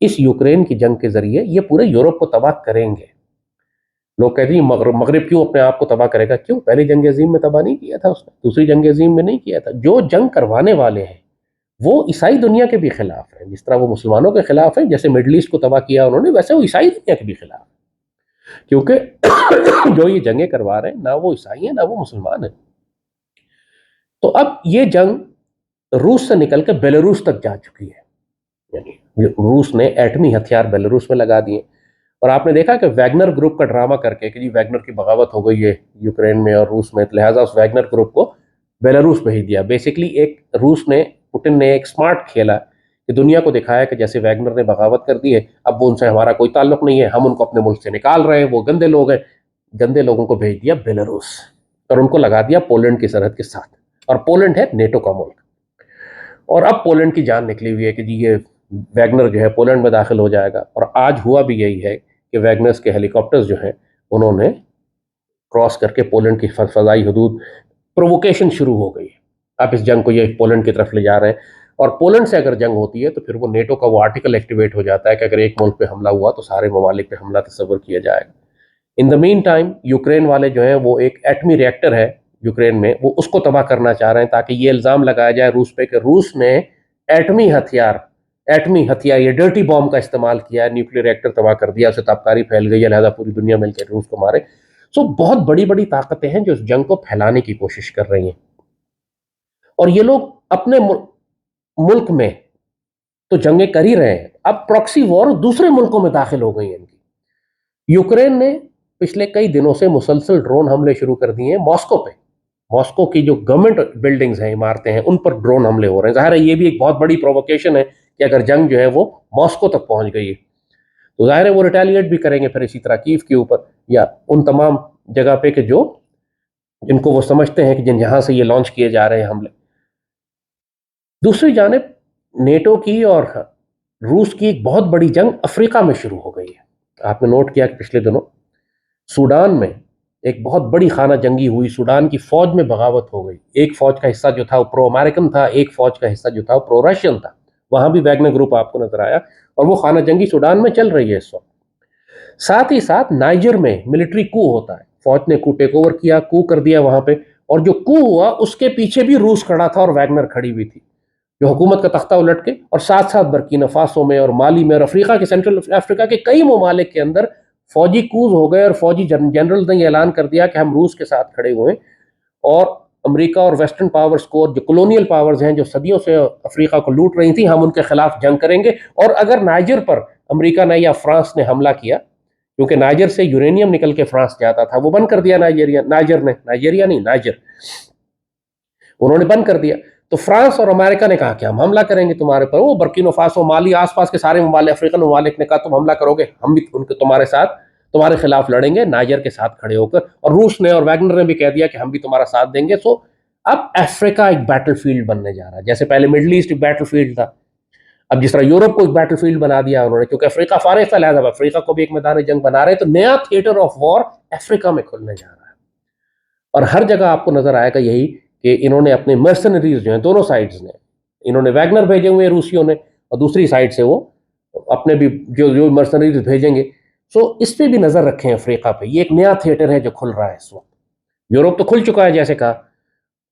اس یوکرین کی جنگ کے ذریعے یہ پورے یورپ کو تباہ کریں گے۔ لوگ کہتے ہیں مغرب کیوں اپنے آپ کو تباہ کرے گا؟ کیوں؟ پہلی جنگ عظیم میں تباہ نہیں کیا تھا اس نے، دوسری جنگ عظیم میں نہیں کیا تھا۔ جو جنگ کروانے والے ہیں وہ عیسائی دنیا کے بھی خلاف ہیں، جس طرح وہ مسلمانوں کے خلاف ہیں، جیسے مڈل ایسٹ کو تباہ کیا انہوں نے، ویسے وہ عیسائی دنیا کے بھی خلاف ہیں، کیونکہ جو یہ جنگیں کروا رہے ہیں نہ وہ عیسائی ہیں نہ وہ مسلمان ہیں۔ تو اب یہ جنگ روس سے نکل کے بیلاروس تک جا چکی ہے، یعنی روس نے ایٹمی ہتھیار بیلاروس میں لگا دیے، اور آپ نے دیکھا کہ ویگنر گروپ کا ڈرامہ کر کے کہ جی ویگنر کی بغاوت ہو گئی ہے یوکرین میں اور روس میں، لہٰذا اس ویگنر گروپ کو بیلاروس بھیج دیا۔ بیسیکلی ایک روس نے، پوٹن نے ایک سمارٹ کھیلا کہ دنیا کو دکھایا کہ جیسے ویگنر نے بغاوت کر دی ہے، اب وہ ان سے ہمارا کوئی تعلق نہیں ہے، ہم ان کو اپنے ملک سے نکال رہے ہیں، وہ گندے لوگ ہیں۔ گندے لوگوں کو بھیج دیا بیلاروس اور ان کو لگا دیا پولینڈ کی سرحد کے ساتھ، اور پولینڈ ہے نیٹو کا ملک، اور اب پولینڈ کی جان نکلی ہوئی ہے کہ جی یہ ویگنر جو ہے پولینڈ میں داخل ہو جائے گا، اور آج ہوا بھی یہی ہے کہ ویگنرز کے ہیلی کاپٹرز جو ہیں انہوں نے کراس کر کے پولینڈ کی فضائی حدود، پرووکیشن شروع ہو گئی ہے۔ اب اس جنگ کو یہ پولینڈ کی طرف لے جا رہے ہیں، اور پولینڈ سے اگر جنگ ہوتی ہے تو پھر وہ نیٹو کا وہ آرٹیکل ایکٹیویٹ ہو جاتا ہے کہ اگر ایک ملک پہ حملہ ہوا تو سارے ممالک پہ حملہ تصور کیا جائے گا۔ ان دا مین ٹائم یوکرین والے جو ہیں وہ ایک ایٹمی ریئیکٹر ہے یوکرین میں، وہ اس کو تباہ کرنا چاہ رہے ہیں تاکہ یہ الزام لگایا جائے روس پہ کہ روس نے ایٹمی ہتھیار، یہ ڈرٹی بام کا استعمال کیا ہے، نیوکلیر ریئیکٹر تباہ کر دیا، اسے تابکاری پھیل گئی ہے، لہذا پوری دنیا مل کے روس کو مارے۔ سو بہت بڑی بڑی طاقتیں ہیں جو اس جنگ کو پھیلانے کی کوشش کر رہی ہیں، اور یہ لوگ اپنے ملک میں تو جنگیں کر ہی رہے ہیں، اب پراکسی وار دوسرے ملکوں میں داخل ہو گئی ہیں ان کی۔ یوکرین نے پچھلے کئی دنوں سے مسلسل ڈرون حملے شروع کر دیے ہیں ماسکو پہ، ماسکو کی جو گورنمنٹ بلڈنگز ہیں، عمارتیں ہیں، ان پر ڈرون حملے ہو رہے ہیں۔ ظاہر ہے یہ بھی ایک بہت بڑی پرووکیشن ہے کہ اگر جنگ جو ہے وہ ماسکو تک پہنچ گئی ہے تو ظاہر ہے وہ ریٹیلیٹ بھی کریں گے پھر اسی طرح کیف کے اوپر یا ان تمام جگہ پہ کہ جو جن کو وہ سمجھتے ہیں کہ یہاں سے یہ لانچ کیے جا رہے ہیں حملے۔ دوسری جانب نیٹو کی اور روس کی ایک بہت بڑی جنگ افریقہ میں شروع ہو گئی ہے۔ آپ نے نوٹ کیا کہ پچھلے دنوں سوڈان میں ایک بہت بڑی خانہ جنگی ہوئی، سوڈان کی فوج میں بغاوت ہو گئی، ایک فوج کا حصہ جو تھا وہ پرو امریکن تھا، ایک فوج کا حصہ جو تھا وہ پرو رشین تھا، وہاں بھی ویگنر گروپ آپ کو نظر آیا، اور وہ خانہ جنگی سوڈان میں چل رہی ہے اس وقت۔ ساتھ ہی ساتھ نائجر میں ملٹری کو ہوتا ہے، فوج نے ٹیک اوور کیا, کو کر دیا وہاں پہ, اور جو کو ہوا اس کے پیچھے بھی روس کھڑا تھا اور ویگنر کھڑی ہوئی تھی, جو حکومت کا تختہ الٹ کے, اور ساتھ ساتھ برکینا فاسو میں اور مالی میں اور افریقہ کے, سینٹرل افریقہ کے کئی ممالک کے اندر فوجی کوز ہو گئے, اور فوجی جنرل نے یہ اعلان کر دیا کہ ہم روس کے ساتھ کھڑے ہوئے ہیں, اور امریکہ اور ویسٹرن پاورز کو, جو کولونیل پاورز ہیں جو صدیوں سے افریقہ کو لوٹ رہی تھیں, ہم ان کے خلاف جنگ کریں گے. اور اگر نائجر پر امریکہ نے یا فرانس نے حملہ کیا, کیونکہ نائجر سے یورینیم نکل کے فرانس جاتا تھا, وہ بند کر دیا نائجیریا نہیں نائجر, انہوں نے بند کر دیا, تو فرانس اور امریکہ نے کہا کہ ہم حملہ کریں گے تمہارے پر. وہ برکینا فاسو, مالی, آس پاس کے سارے ممالک, افریقن ممالک نے کہا تم حملہ کرو گے, ہم بھی ان کے تمہارے ساتھ, تمہارے خلاف لڑیں گے نائجر کے ساتھ کھڑے ہو کر. اور روس نے اور ویگنر نے بھی کہہ دیا کہ ہم بھی تمہارا ساتھ دیں گے. سو اب افریقہ ایک بیٹل فیلڈ بننے جا رہا ہے, جیسے پہلے مڈل ایسٹ ایک بیٹل فیلڈ تھا, اب جس طرح یورپ کو ایک بیٹل فیلڈ بنا دیا انہوں نے, کیونکہ افریقہ فارغ تھا, لہٰذا افریقہ کو بھی ایک میدان جنگ بنا رہے, تو نیا تھیٹر آف وار افریقہ میں کھلنے جا رہا ہے. اور ہر جگہ آپ کو نظر آئے گا یہی کہ انہوں نے اپنے مرسنریز جو ہیں دونوں سائڈز نے, انہوں نے ویگنر بھیجے ہوئے روسیوں نے, اور دوسری سائڈ سے وہ اپنے بھی جو مرسنریز بھیجیں گے. سو اس پہ بھی نظر رکھیں افریقہ پہ, یہ ایک نیا تھیٹر ہے جو کھل رہا ہے اس وقت. یورپ تو کھل چکا ہے جیسے کہا,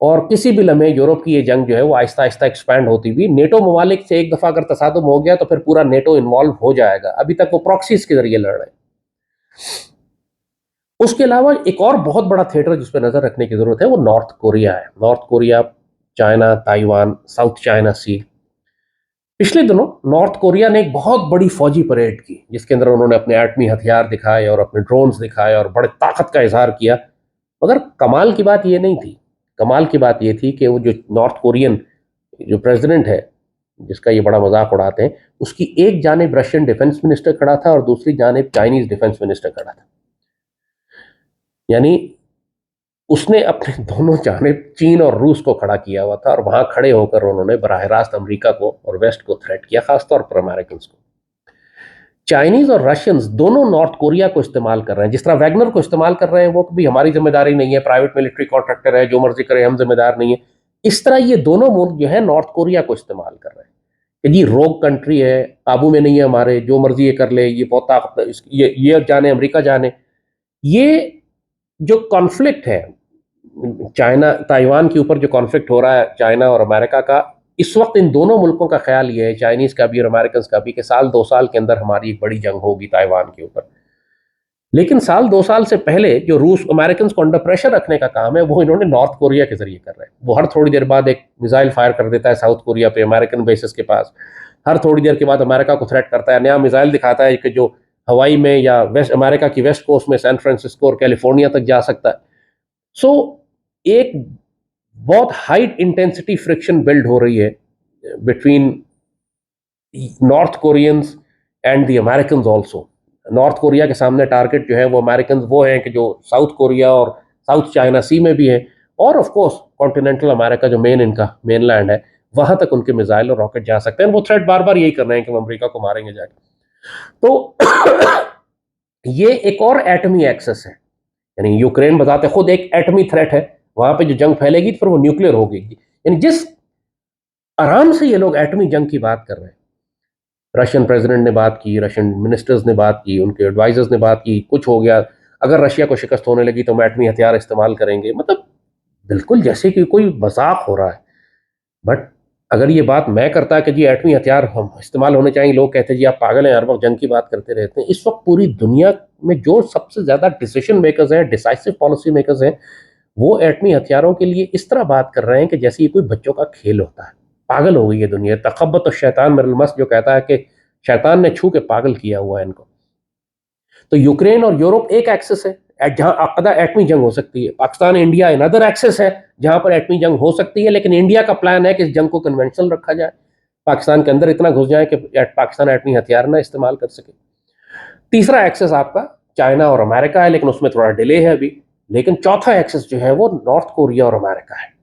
اور کسی بھی لمحے یورپ کی یہ جنگ جو ہے وہ آہستہ آہستہ ایکسپینڈ ہوتی ہوئی نیٹو ممالک سے ایک دفعہ اگر تصادم ہو گیا تو پھر پورا نیٹو انوالو ہو جائے گا. ابھی تک وہ پراکسیز کے ذریعے لڑ رہے ہیں. اس کے علاوہ ایک اور بہت بڑا تھیٹر جس پہ نظر رکھنے کی ضرورت ہے وہ نارتھ کوریا ہے. North Korea, China, Taiwan, South China Sea. پچھلے دنوں نارتھ کوریا نے ایک بہت بڑی فوجی پریڈ کی, جس کے اندر انہوں نے اپنے ایٹمی ہتھیار دکھائے اور اپنے ڈرونز دکھائے اور بڑے طاقت کا اظہار کیا. مگر کمال کی بات یہ نہیں تھی, کمال کی بات یہ تھی کہ وہ جو نارتھ کورین جو پریزیڈنٹ ہے, جس کا یہ بڑا مذاق اڑاتے ہیں, اس کی ایک جانب رشین ڈیفنس منسٹر کھڑا تھا اور دوسری جانب چائنیز ڈیفنس منسٹر کھڑا تھا. یعنی اس نے اپنے دونوں جانب چین اور روس کو کھڑا کیا ہوا تھا, اور وہاں کھڑے ہو کر انہوں نے براہ راست امریکہ کو اور ویسٹ کو تھریٹ کیا, خاص طور پر امریکنز کو. چائنیز اور رشینز دونوں نارتھ کوریا کو استعمال کر رہے ہیں, جس طرح ویگنر کو استعمال کر رہے ہیں, وہ بھی ہماری ذمہ داری نہیں ہے, پرائیویٹ ملٹری کانٹریکٹر ہے, جو مرضی کرے ہم ذمہ دار نہیں ہے. اس طرح یہ دونوں ملک جو ہے نارتھ کوریا کو استعمال کر رہے ہیں کہ جی روگ کنٹری ہے, قابو میں نہیں ہے ہمارے, جو مرضی یہ کر لے, یہ بہت طاقت, یہ جانے امریکہ جانے. یہ جو کانفلکٹ ہے چائنا تائیوان کے اوپر, جو کانفلکٹ ہو رہا ہے چائنا اور امریکہ کا, اس وقت ان دونوں ملکوں کا خیال یہ ہے, چائنیز کا بھی اور امریکنز کا بھی, کہ سال دو سال کے اندر ہماری ایک بڑی جنگ ہوگی تائیوان کے اوپر. لیکن سال دو سال سے پہلے جو روس امریکنز کو انڈر پریشر رکھنے کا کام ہے وہ انہوں نے نارتھ کوریا کے ذریعے کر رہے ہیں. وہ ہر تھوڑی دیر بعد ایک میزائل فائر کر دیتا ہے ساؤتھ کوریا پہ, امریکن بیسز کے پاس. ہر تھوڑی دیر کے بعد امریکہ کو تھریٹ کرتا ہے, نیا میزائل دکھاتا ہے کہ جو ہوائی میں یا ویسٹ امریکہ کی ویسٹ کوسٹ میں سین فرانسسکو اور کیلیفورنیا تک جا سکتا ہے. سو ایک بہت ہائی انٹینسٹی فرکشن بلڈ ہو رہی ہے between North Koreans and the Americans also. North Korea کے سامنے ٹارگٹ جو ہے وہ امریکنز وہ ہیں کہ جو ساؤتھ کوریا اور ساؤتھ چائنا سی میں بھی ہیں, اور آف کورس کانٹیننٹل امریکہ جو ان کا مین لینڈ ہے, وہاں تک ان کے میزائل اور راکٹ جا سکتے ہیں. وہ تھریٹ بار بار یہی کر رہے ہیں کہ وہ امریکہ کو ماریں گے جا کے. تو یہ ایک اور ایٹمی ایکسس ہے, یعنی یوکرین بذات خود ایک ایٹمی تھریٹ ہے, وہاں پہ جو جنگ پھیلے گی پھر وہ نیوکلیر ہوگی. یعنی جس آرام سے یہ لوگ ایٹمی جنگ کی بات کر رہے ہیں, رشین پریزیڈنٹ نے بات کی, رشین منسٹرز نے بات کی, ان کے ایڈوائزرز نے بات کی, کچھ ہو گیا, اگر رشیا کو شکست ہونے لگی تو ہم ایٹمی ہتھیار استعمال کریں گے, مطلب بالکل جیسے کہ کوئی مذاق ہو رہا ہے. بٹ اگر یہ بات میں کرتا کہ جی ایٹمی ہتھیار ہم استعمال ہونے چاہیے, لوگ کہتے ہیں جی آپ پاگل ہیں, ہر وقت جنگ کی بات کرتے رہتے ہیں. اس وقت پوری دنیا میں جو سب سے زیادہ ڈیسیشن میکرز ہیں, ڈیسائسو پالیسی میکرز ہیں, وہ ایٹمی ہتھیاروں کے لیے اس طرح بات کر رہے ہیں کہ جیسے یہ کوئی بچوں کا کھیل ہوتا ہے. پاگل ہو گئی ہے دنیا. تخبط الشیطان من المس جو کہتا ہے کہ شیطان نے چھو کے پاگل کیا ہوا ہے ان کو. تو یوکرین اور یورپ ایک ایکسس ہے جہاں عقدہ ایٹمی جنگ ہو سکتی ہے. پاکستان انڈیا انادر ایکسس ہے جہاں پر ایٹمی جنگ ہو سکتی ہے, لیکن انڈیا کا پلان ہے کہ اس جنگ کو کنونشنل رکھا جائے, پاکستان کے اندر اتنا گھس جائے کہ پاکستان ایٹمی ہتھیار نہ استعمال کر سکے. تیسرا ایکسس آپ کا چائنا اور امریکہ ہے, لیکن اس میں تھوڑا ڈیلے ہے ابھی. لیکن چوتھا ایکسس جو ہے وہ نارتھ کوریا اور امریکہ ہے,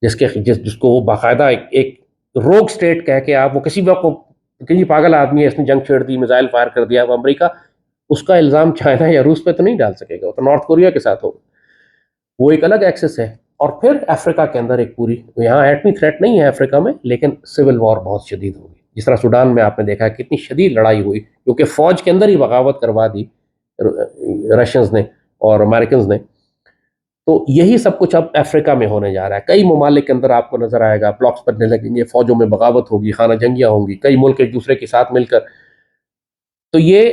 جس کو وہ باقاعدہ ایک روگ سٹیٹ کہہ کے آپ, وہ کسی وقت کسی پاگل آدمی ہے اس نے جنگ چھیڑ دی, میزائل فائر کر دیا, وہ امریکہ اس کا الزام چائنا یا روس پہ تو نہیں ڈال سکے گا, وہ تو نارتھ کوریا کے ساتھ ہوگا. وہ ایک الگ ایکسس ہے. اور پھر افریقہ کے اندر ایک پوری, یہاں ایٹمی تھریٹ نہیں ہے افریقہ میں, لیکن سول وار بہت شدید ہوگی. جس طرح سوڈان میں آپ نے دیکھا کتنی شدید لڑائی ہوئی, کیونکہ فوج کے اندر ہی بغاوت کروا دی رشینز نے, اور امریکنز نے. تو یہی سب کچھ اب افریقہ میں ہونے جا رہا ہے. کئی ممالک کے اندر آپ کو نظر آئے گا بلاکس بننے لگیں گے, فوجوں میں بغاوت ہوگی, خانہ جنگیاں ہوں گی, کئی ملک ایک دوسرے کے ساتھ مل کر. تو یہ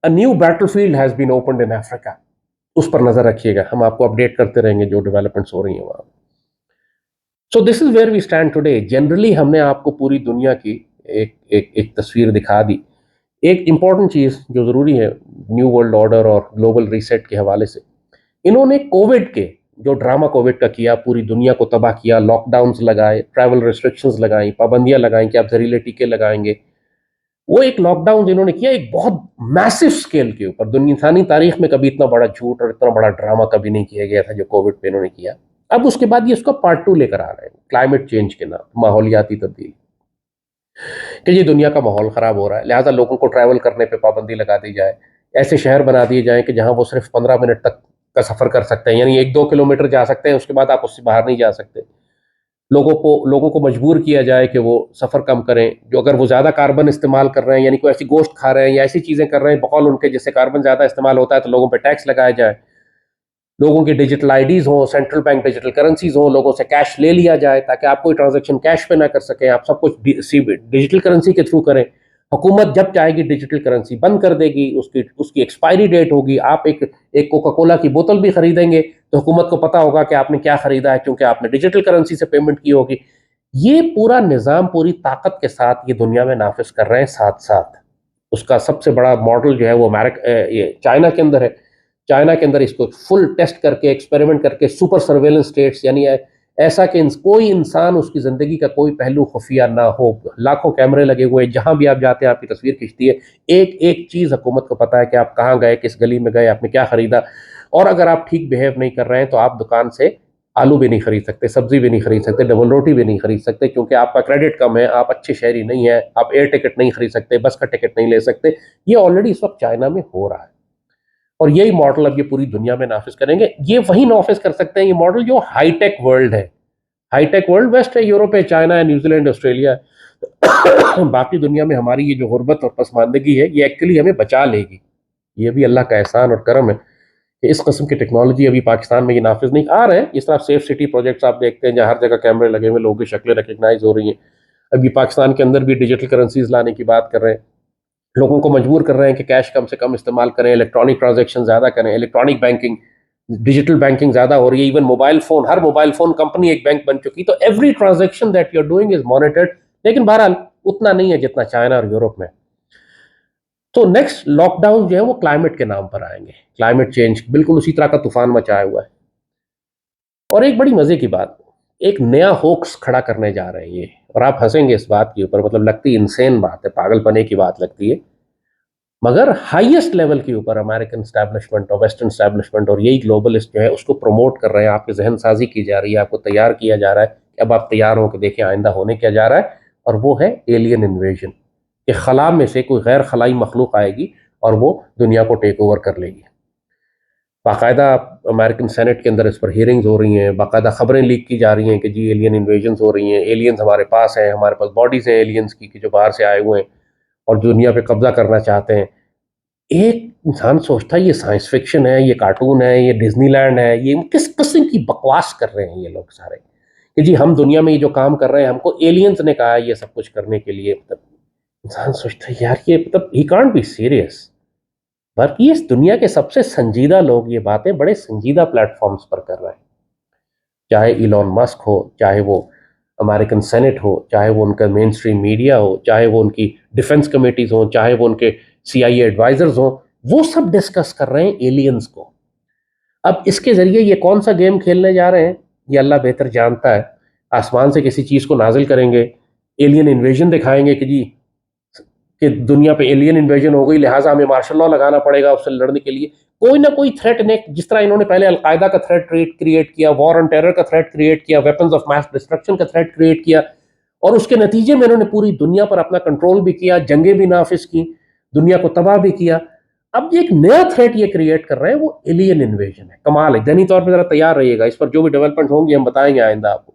new battlefield has been opened in Africa. اس پر نظر رکھیے گا, ہم آپ کو اپڈیٹ کرتے رہیں گے جو ڈیولپمنٹس ہو رہی ہیں وہاں. So this is where we stand today. Generally ہم نے آپ کو پوری دنیا کی ایک تصویر دکھا دی. ایک امپورٹنٹ چیز جو ضروری ہے نیو ورلڈ آرڈر اور گلوبل ریسیٹ کے حوالے سے, انہوں نے کووڈ کے جو ڈرامہ کووڈ کا کیا, پوری دنیا کو تباہ کیا, لاک ڈاؤنز لگائے, ٹریول ریسٹرکشنز لگائیں, پابندیاں لگائیں کہ آپ زہریلے ٹیکے لگائیں گے. وہ ایک لاک ڈاؤن انہوں نے کیا ایک بہت میسو اسکیل کے اوپر. دنیا انسانی تاریخ میں کبھی اتنا بڑا جھوٹ اور اتنا بڑا ڈرامہ کبھی نہیں کیا گیا تھا جو کووڈ پہ انہوں نے کیا. اب اس کے بعد یہ اس کا پارٹ 2 لے کر آ رہے ہیں, کلائمیٹ چینج کے نام, ماحولیاتی تبدیلی, کہ یہ دنیا کا ماحول خراب ہو رہا ہے, لہٰذا لوگوں کو ٹریول کرنے پہ پابندی لگا دی جائے. ایسے شہر بنا دیے جائیں کہ جہاں وہ صرف 15 منٹ تک کا سفر کر سکتے ہیں, یعنی 1-2 کلومیٹر جا سکتے ہیں, اس کے بعد آپ اس سے باہر نہیں جا سکتے. لوگوں کو مجبور کیا جائے کہ وہ سفر کم کریں. جو اگر وہ زیادہ کاربن استعمال کر رہے ہیں, یعنی کوئی ایسی گوشت کھا رہے ہیں یا ایسی چیزیں کر رہے ہیں بقول ان کے جس سے کاربن زیادہ استعمال ہوتا ہے, تو لوگوں پہ ٹیکس لگایا جائے. لوگوں کی ڈیجیٹل آئی ڈیز ہوں, سینٹرل بینک ڈیجیٹل کرنسیز ہوں, لوگوں سے کیش لے لیا جائے تاکہ آپ کوئی ٹرانزیکشن کیش پہ نہ کر سکیں, آپ سب کچھ ڈیجیٹل کرنسی کے تھرو کریں. حکومت جب چاہے گی ڈیجیٹل کرنسی بند کر دے گی, اس کی ایکسپائری ڈیٹ ہوگی. آپ ایک کوکا کولا کی بوتل بھی خریدیں گے تو حکومت کو پتا ہوگا کہ آپ نے کیا خریدا ہے, کیونکہ آپ نے ڈیجیٹل کرنسی سے پیمنٹ کی ہوگی. یہ پورا نظام پوری طاقت کے ساتھ یہ دنیا میں نافذ کر رہے ہیں. ساتھ ساتھ اس کا سب سے بڑا ماڈل جو ہے وہ چائنا کے اندر ہے. چائنا کے اندر اس کو فل ٹیسٹ کر کے, ایکسپیریمنٹ کر کے, سپر سرویلنس اسٹیٹس, یعنی ایسا کہ کوئی انسان اس کی زندگی کا کوئی پہلو خفیہ نہ ہو. لاکھوں کیمرے لگے ہوئے, جہاں بھی آپ جاتے ہیں آپ کی تصویر کھنچتی ہے. ایک ایک چیز حکومت کو پتا ہے کہ آپ کہاں گئے, کس گلی میں گئے, آپ نے کیا خریدا. اور اگر آپ ٹھیک بیہیو نہیں کر رہے ہیں تو آپ دکان سے آلو بھی نہیں خرید سکتے, سبزی بھی نہیں خرید سکتے, ڈبل روٹی بھی نہیں خرید سکتے, کیونکہ آپ کا کریڈٹ کم ہے, آپ اچھے شہری نہیں ہیں, آپ ایئر ٹکٹ نہیں خرید سکتے, بس کا ٹکٹ نہیں لے سکتے. یہ آلریڈی اس وقت چائنا میں ہو رہا ہے, اور یہی ماڈل اب یہ پوری دنیا میں نافذ کریں گے. یہ وہی نافذ کر سکتے ہیں یہ ماڈل جو ہائی ٹیک ورلڈ ہے. ہائی ٹیک ورلڈ ویسٹ ہے, یورپ ہے, چائنا ہے, نیوزی لینڈ, آسٹریلیا ہے. باقی دنیا میں ہماری یہ جو غربت اور پسماندگی ہے یہ ایکچولی ہمیں بچا لے گی. یہ بھی اللہ کا احسان اور کرم ہے کہ اس قسم کی ٹیکنالوجی ابھی پاکستان میں یہ نافذ نہیں آ رہے ہیں. اس طرح سیف سٹی پروجیکٹس آپ دیکھتے ہیں جہاں ہر جگہ کیمرے لگے ہوئے, لوگوں کی شکلیں ریکگنائز ہو رہی ہیں. ابھی پاکستان کے اندر بھی ڈیجیٹل کرنسیز لانے کی بات کر رہے ہیں, لوگوں کو مجبور کر رہے ہیں کہ کیش کم سے کم استعمال کریں, الیکٹرانک ٹرانزیکشن زیادہ کریں, الیکٹرانک بینکنگ, ڈیجیٹل بینکنگ زیادہ ہو رہی ہے. ایون موبائل فون, ہر موبائل فون کمپنی ایک بینک بن چکی. تو every transaction that you are doing is monitored. لیکن بہرحال اتنا نہیں ہے جتنا چائنا اور یورپ میں. تو نیکسٹ لاک ڈاؤن جو ہے وہ کلائمیٹ کے نام پر آئیں گے. کلائمیٹ چینج بالکل اسی طرح کا طوفان مچایا ہوا ہے. اور ایک بڑی مزے کی بات, ایک نیا ہوکس کھڑا کرنے جا رہے ہیں یہ, اور آپ ہنسیں گے اس بات کے اوپر, مطلب لگتی انسین بات ہے, پاگل پنے کی بات لگتی ہے, مگر ہائیسٹ لیول کے اوپر امریکن اسٹیبلشمنٹ اور ویسٹرن اسٹیبلشمنٹ اور یہی گلوبلسٹ جو ہے اس کو پروموٹ کر رہے ہیں. آپ کی ذہن سازی کی جا رہی ہے, آپ کو تیار کیا جا رہا ہے کہ اب آپ تیار ہوں کہ دیکھیں آئندہ ہونے کیا جا رہا ہے, اور وہ ہے ایلین انویژن. کہ خلا میں سے کوئی غیر خلائی مخلوق آئے گی اور وہ دنیا کو ٹیک اوور کر لے گی. باقاعدہ امریکن سینٹ کے اندر اس پر ہیئرنگز ہو رہی ہیں, باقاعدہ خبریں لیک کی جا رہی ہیں کہ جی ایلین انویژنز ہو رہی ہیں, ایلینز ہمارے پاس ہیں, ہمارے پاس باڈیز ہیں ایلینز کی کہ جو باہر سے آئے ہوئے ہیں اور دنیا پہ قبضہ کرنا چاہتے ہیں. ایک انسان سوچتا ہے یہ سائنس فکشن ہے, یہ کارٹون ہے, یہ ڈزنی لینڈ ہے, یہ کس قسم کی بکواس کر رہے ہیں یہ لوگ سارے, کہ جی ہم دنیا میں یہ جو کام کر رہے ہیں ہم کو ایلینز نے کہا ہے یہ سب کچھ کرنے کے لیے. انسان سوچتا ہے یار یہ ہی کانٹ بی سیریس. بلکہ اس دنیا کے سب سے سنجیدہ لوگ یہ باتیں بڑے سنجیدہ پلیٹ فارمز پر کر رہے ہیں, چاہے ایلون مسک ہو, چاہے وہ امریکن سینٹ ہو, چاہے وہ ان کا مین سٹریم میڈیا ہو, چاہے وہ ان کی ڈیفنس کمیٹیز ہوں, چاہے وہ ان کے CIA ایڈوائزرز ہوں, وہ سب ڈسکس کر رہے ہیں ایلینز کو. اب اس کے ذریعے یہ کون سا گیم کھیلنے جا رہے ہیں یہ اللہ بہتر جانتا ہے. آسمان سے کسی چیز کو نازل کریں گے, ایلین انویژن دکھائیں گے کہ جی کہ دنیا پہ ایلین انویژن ہو گئی, لہٰذا ہمیں مارشل لاء لگانا پڑے گا اس سے لڑنے کے لیے. کوئی نہ کوئی تھریٹ نے, جس طرح انہوں نے پہلے القاعدہ کا تھریٹ کریٹ کیا, وار آن ٹیرر کا تھریٹ کریٹ کیا, ویپنز آف میس ڈسٹرکشن کا تھریٹ کریٹ کیا, اور اس کے نتیجے میں انہوں نے پوری دنیا پر اپنا کنٹرول بھی کیا, جنگیں بھی نافذ کی, دنیا کو تباہ بھی کیا. اب ایک نیا تھریٹ یہ کریٹ کر رہے ہیں, وہ ایلین انویژن ہے. کمال ہے. ذہنی طور پہ ذرا تیار رہیے گا, اس پر جو بھی ڈیولپمنٹ ہوں گی ہم بتائیں گے آئندہ آپ کو.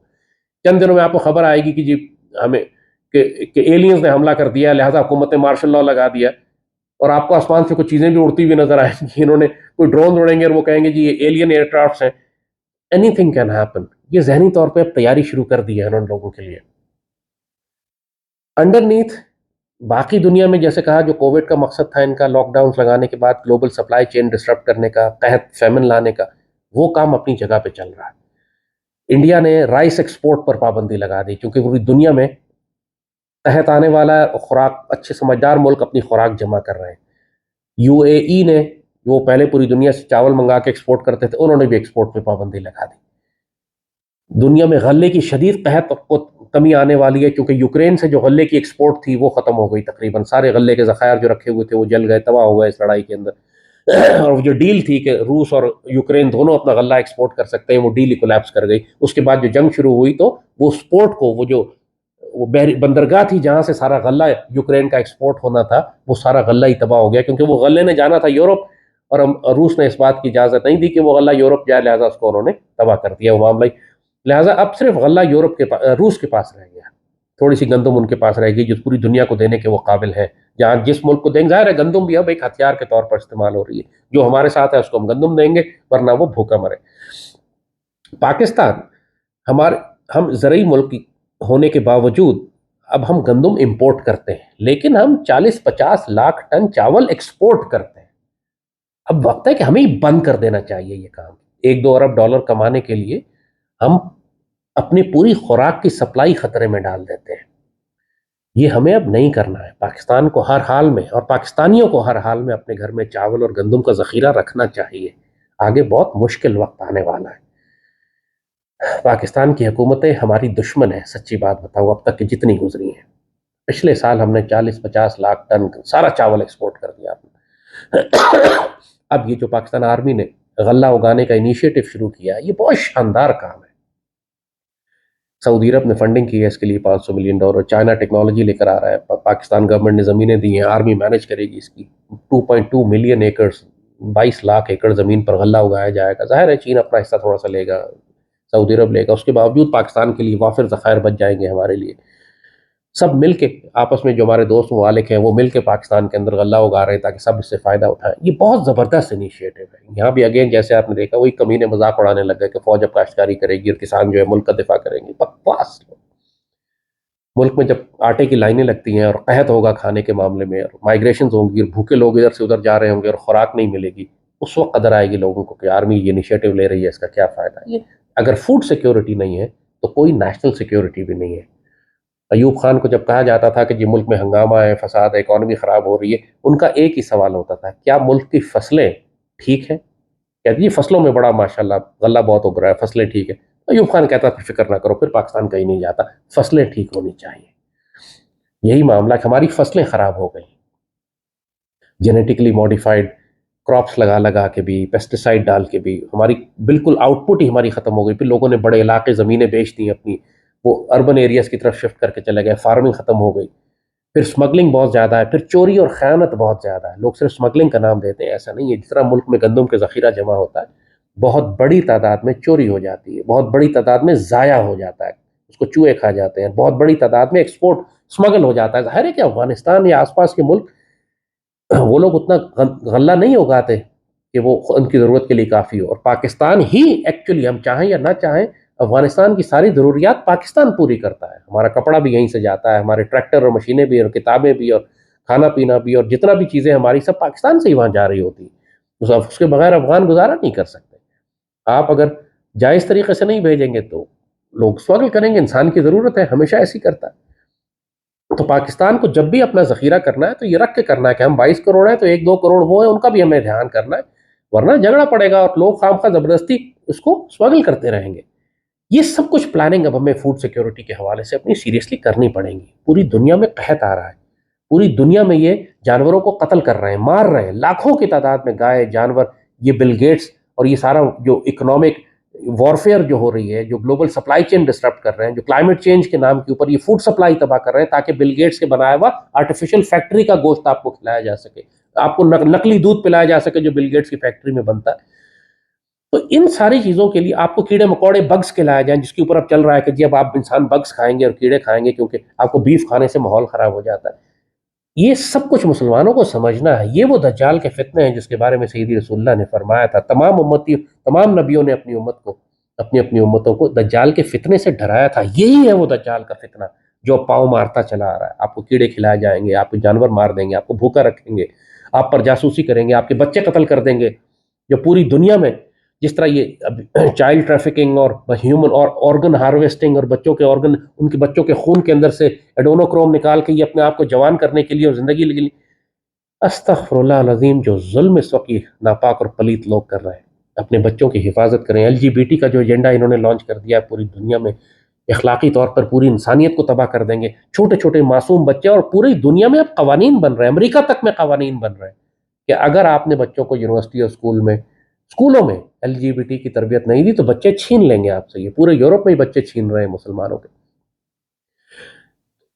چند دنوں میں آپ کو خبر آئے گی کہ جی ہمیں کہ ایلینز نے حملہ کر دیا, لہٰذا حکومت نے مارشل لاء لگا دیا. اور آپ کو آسمان سے کچھ چیزیں بھی اڑتی ہوئی نظر آئیں گی، انہوں نے کوئی ڈرون اڑیں گے اور وہ کہیں گے جی یہ ایلین ایئر کرافٹس ہیں. Any thing can happen. یہ ذہنی طور پہ اب تیاری شروع کر دی ہے انہوں نے لوگوں کے لیے. انڈر نیتھ باقی دنیا میں جیسے کہا جو کووڈ کا مقصد تھا ان کا لاک ڈاؤن لگانے کے بعد گلوبل سپلائی چین ڈسٹرپٹ کرنے کا، قحط فیمن لانے کا، وہ کام اپنی جگہ پہ چل رہا ہے. انڈیا نے رائس ایکسپورٹ پر پابندی لگا دی کیونکہ پوری دنیا میں قحط آنے والا ہے، خوراک اچھے سمجھدار ملک اپنی خوراک جمع کر رہے ہیں. یو اے ای نے جو پہلے پوری دنیا سے چاول منگا کے ایکسپورٹ کرتے تھے انہوں نے بھی ایکسپورٹ پہ پابندی لگا دی. دنیا میں غلے کی شدید قحط کو کمی آنے والی ہے کیونکہ یوکرین سے جو غلے کی ایکسپورٹ تھی وہ ختم ہو گئی. تقریباً سارے غلے کے ذخائر جو رکھے ہوئے تھے وہ جل گئے، تباہ ہو گئے اس لڑائی کے اندر. اور جو ڈیل تھی کہ روس اور یوکرین دونوں اپنا غلہ ایکسپورٹ کر سکتے ہیں، وہ ڈیل کولیپس کر گئی. اس کے بعد جو جنگ شروع ہوئی تو وہ سپورٹ کو وہ بندرگاہ تھی جہاں سے سارا غلہ یوکرین کا ایکسپورٹ ہونا تھا، وہ سارا غلہ ہی تباہ ہو گیا کیونکہ وہ غلے نے جانا تھا یورپ اور روس نے اس بات کی اجازت نہیں دی کہ وہ غلہ یورپ جائے، لہٰذا اس کو انہوں نے تباہ کر دیا وہ معاملہ. لہٰذا اب صرف غلہ یورپ کے روس کے پاس رہ گیا، تھوڑی سی گندم ان کے پاس رہ گئی جو پوری دنیا کو دینے کے وہ قابل ہیں. جہاں جس ملک کو دیں گے، ظاہر ہے گندم بھی اب ایک ہتھیار کے طور پر استعمال ہو رہی ہے، جو ہمارے ساتھ ہے اس کو ہم گندم دیں گے ورنہ وہ بھوکا مرے. پاکستان ہم زرعی ملک ہونے کے باوجود اب ہم گندم امپورٹ کرتے ہیں، لیکن ہم 40-50 لاکھ ٹن چاول ایکسپورٹ کرتے ہیں. اب وقت ہے کہ ہمیں بند کر دینا چاہیے یہ کام. 1-2 ارب ڈالر کمانے کے لیے ہم اپنی پوری خوراک کی سپلائی خطرے میں ڈال دیتے ہیں. یہ ہمیں اب نہیں کرنا ہے. پاکستان کو ہر حال میں اور پاکستانیوں کو ہر حال میں اپنے گھر میں چاول اور گندم کا ذخیرہ رکھنا چاہیے. آگے بہت مشکل وقت آنے والا ہے. پاکستان کی حکومتیں ہماری دشمن ہیں، سچی بات بتاؤ اب تک کی جتنی گزری ہیں. پچھلے سال ہم نے 40-50 لاکھ ٹن سارا چاول ایکسپورٹ کر دیا آپ نے. اب یہ جو پاکستان آرمی نے غلہ اگانے کا انیشیٹو شروع کیا ہے، یہ بہت شاندار کام ہے. سعودی عرب نے فنڈنگ کی ہے اس کے لیے $500 ملین. چائنا ٹیکنالوجی لے کر آ رہا ہے. پاکستان گورنمنٹ نے زمینیں دی ہیں، آرمی مینج کرے گی اس کی. 2.2 ملین ایکڑز، 22 لاکھ ایکڑ زمین پر غلہ اگایا جائے گا. ظاہر ہے چین اپنا حصہ تھوڑا سا لے گا، سعودی عرب لے گا، اس کے باوجود پاکستان کے لیے وافر ذخائر بچ جائیں گے ہمارے لیے. سب مل کے آپس میں جو ہمارے دوست ممالک ہیں وہ مل کے پاکستان کے اندر غلہ اگا رہے ہیں تاکہ سب اس سے فائدہ اٹھائیں. یہ بہت زبردست انیشیٹو ہے. یہاں بھی اگین جیسے آپ نے دیکھا وہی کمینے مذاق اڑانے لگ گئے کہ فوج اب کاشتکاری کرے گی اور کسان جو ہے ملک کا دفاع کریں گے. بکواس. ملک میں جب آٹے کی لائنیں لگتی ہیں اور قحط ہوگا کھانے کے معاملے میں اور مائیگریشنز ہوں گی اور بھوکے لوگ ادھر سے ادھر جا رہے ہوں گے اور خوراک نہیں ملے گی، اس وقت قدر آئے گی لوگوں کو کہ آرمی یہ انیشیٹو لے رہی ہے، اس کا کیا فائدہ. یہ اگر فوڈ سیکیورٹی نہیں ہے تو کوئی نیشنل سیکیورٹی بھی نہیں ہے. ایوب خان کو جب کہا جاتا تھا کہ جی ملک میں ہنگامہ ہے، فساد ہے، اکانومی خراب ہو رہی ہے، ان کا ایک ہی سوال ہوتا تھا کیا ملک کی فصلیں ٹھیک ہیں؟ کہتے جی فصلوں میں بڑا ماشاءاللہ غلہ بہت اگ رہا ہے، فصلیں ٹھیک ہے. ایوب خان کہتا پھر فکر نہ کرو، پھر پاکستان کہیں نہیں جاتا، فصلیں ٹھیک ہونی چاہیے. یہی معاملہ کہ ہماری فصلیں خراب ہو گئی، جینیٹکلی ماڈیفائڈ کراپس لگا کے بھی، پیسٹیسائڈ ڈال کے بھی ہماری بالکل آؤٹ پٹ ہی ہماری ختم ہو گئی. پھر لوگوں نے بڑے علاقے زمینیں بیچ دی اپنی، وہ اربن ایریاز کی طرف شفٹ کر کے چلے گئے، فارمنگ ختم ہو گئی. پھر سمگلنگ بہت زیادہ ہے، پھر چوری اور خیانت بہت زیادہ ہے. لوگ صرف سمگلنگ کا نام دیتے ہیں، ایسا نہیں ہے. جس طرح ملک میں گندم کے ذخیرہ جمع ہوتا ہے، بہت بڑی تعداد میں چوری ہو جاتی ہے، بہت بڑی تعداد میں ضائع ہو جاتا ہے، اس کو چوہے کھا جاتے ہیں، بہت بڑی تعداد میں ایکسپورٹ سمگل ہو جاتا ہے. ظاہر ہے کہ افغانستان یا آس پاس کے ملک وہ لوگ اتنا غلہ نہیں اگاتے کہ وہ ان کی ضرورت کے لیے کافی ہو. اور پاکستان ہی ایکچولی ہم چاہیں یا نہ چاہیں افغانستان کی ساری ضروریات پاکستان پوری کرتا ہے. ہمارا کپڑا بھی یہیں سے جاتا ہے، ہمارے ٹریکٹر اور مشینیں بھی اور کتابیں بھی اور کھانا پینا بھی اور جتنا بھی چیزیں ہماری سب پاکستان سے ہی وہاں جا رہی ہوتی ہیں. اس کے بغیر افغان گزارا نہیں کر سکتے. آپ اگر جائز طریقے سے نہیں بھیجیں گے تو لوگ سوال کریں گے. انسان کی ضرورت ہے، ہمیشہ ایسی کرتا ہے. تو پاکستان کو جب بھی اپنا ذخیرہ کرنا ہے تو یہ رکھ کے کرنا ہے کہ ہم 22 کروڑ ہیں تو 1-2 کروڑ وہ ہیں، ان کا بھی ہمیں دھیان کرنا ہے، ورنہ جھگڑا پڑے گا اور لوگ خواہ زبردستی اس کو اسٹرگل کرتے رہیں گے. یہ سب کچھ پلاننگ اب ہمیں فوڈ سیکیورٹی کے حوالے سے اپنی سیریسلی کرنی پڑیں گی. پوری دنیا میں قحط آ رہا ہے، پوری دنیا میں یہ جانوروں کو قتل کر رہے ہیں، مار رہے ہیں لاکھوں کی تعداد میں گائے جانور. یہ بل گیٹس اور یہ سارا جو اکنامک وارفیئر جو ہو رہی ہے، جو گلوبل سپلائی چین ڈسٹرپٹ کر رہے ہیں، جو کلائمیٹ چینج کے نام کے اوپر یہ فوڈ سپلائی تباہ کر رہے ہیں تاکہ بل گیٹس کے بنایا ہوا آرٹیفیشل فیکٹری کا گوشت آپ کو کھلایا جا سکے، آپ کو نقلی دودھ پلایا جا سکے جو بل گیٹس کی فیکٹری میں بنتا ہے. تو ان ساری چیزوں کے لیے آپ کو کیڑے مکوڑے بگز کھلائے جائیں، جس کے اوپر اب چل رہا ہے کہ جی اب آپ انسان بگز کھائیں گے اور کیڑے کھائیں گے کیونکہ آپ کو بیف کھانے سے ماحول خراب ہو جاتا ہے. یہ سب کچھ مسلمانوں کو سمجھنا ہے. یہ وہ دجال کے فتنے ہیں جس کے بارے میں سیدی رسول اللہ نے فرمایا تھا. تمام نبیوں نے اپنی امت کو، اپنی امتوں کو دجال کے فتنے سے ڈرایا تھا. یہی ہے وہ دجال کا فتنہ جو پاؤں مارتا چلا آ رہا ہے. آپ کو کیڑے کھلائے جائیں گے، آپ کو جانور مار دیں گے، آپ کو بھوکا رکھیں گے، آپ پر جاسوسی کریں گے، آپ کے بچے قتل کر دیں گے. جو پوری دنیا میں جس طرح یہ چائلڈ ٹریفکنگ اور ہیومن اور آرگن ہارویسٹنگ اور بچوں کے آرگن، ان کے بچوں کے خون کے اندر سے ایڈونوکروم نکال کے یہ اپنے آپ کو جوان کرنے کے لیے اور زندگی کے لیے، استغفر اللہ العظیم، جو ظلم اس وقت یہ ناپاک اور پلیت لوگ کر رہے ہیں. اپنے بچوں کی حفاظت کریں. LGBT کا جو ایجنڈا انہوں نے لانچ کر دیا ہے پوری دنیا میں، اخلاقی طور پر پوری انسانیت کو تباہ کر دیں گے. چھوٹے چھوٹے معصوم بچے، اور پوری دنیا میں اب قوانین بن رہے ہیں، امریکہ تک میں قوانین بن رہے ہیں کہ اگر آپ نے بچوں کو یونیورسٹی اور اسکولوں میں LGBT کی تربیت نہیں دی تو بچے چھین لیں گے آپ سے. یہ پورے یورپ میں ہی بچے چھین رہے ہیں مسلمانوں کے.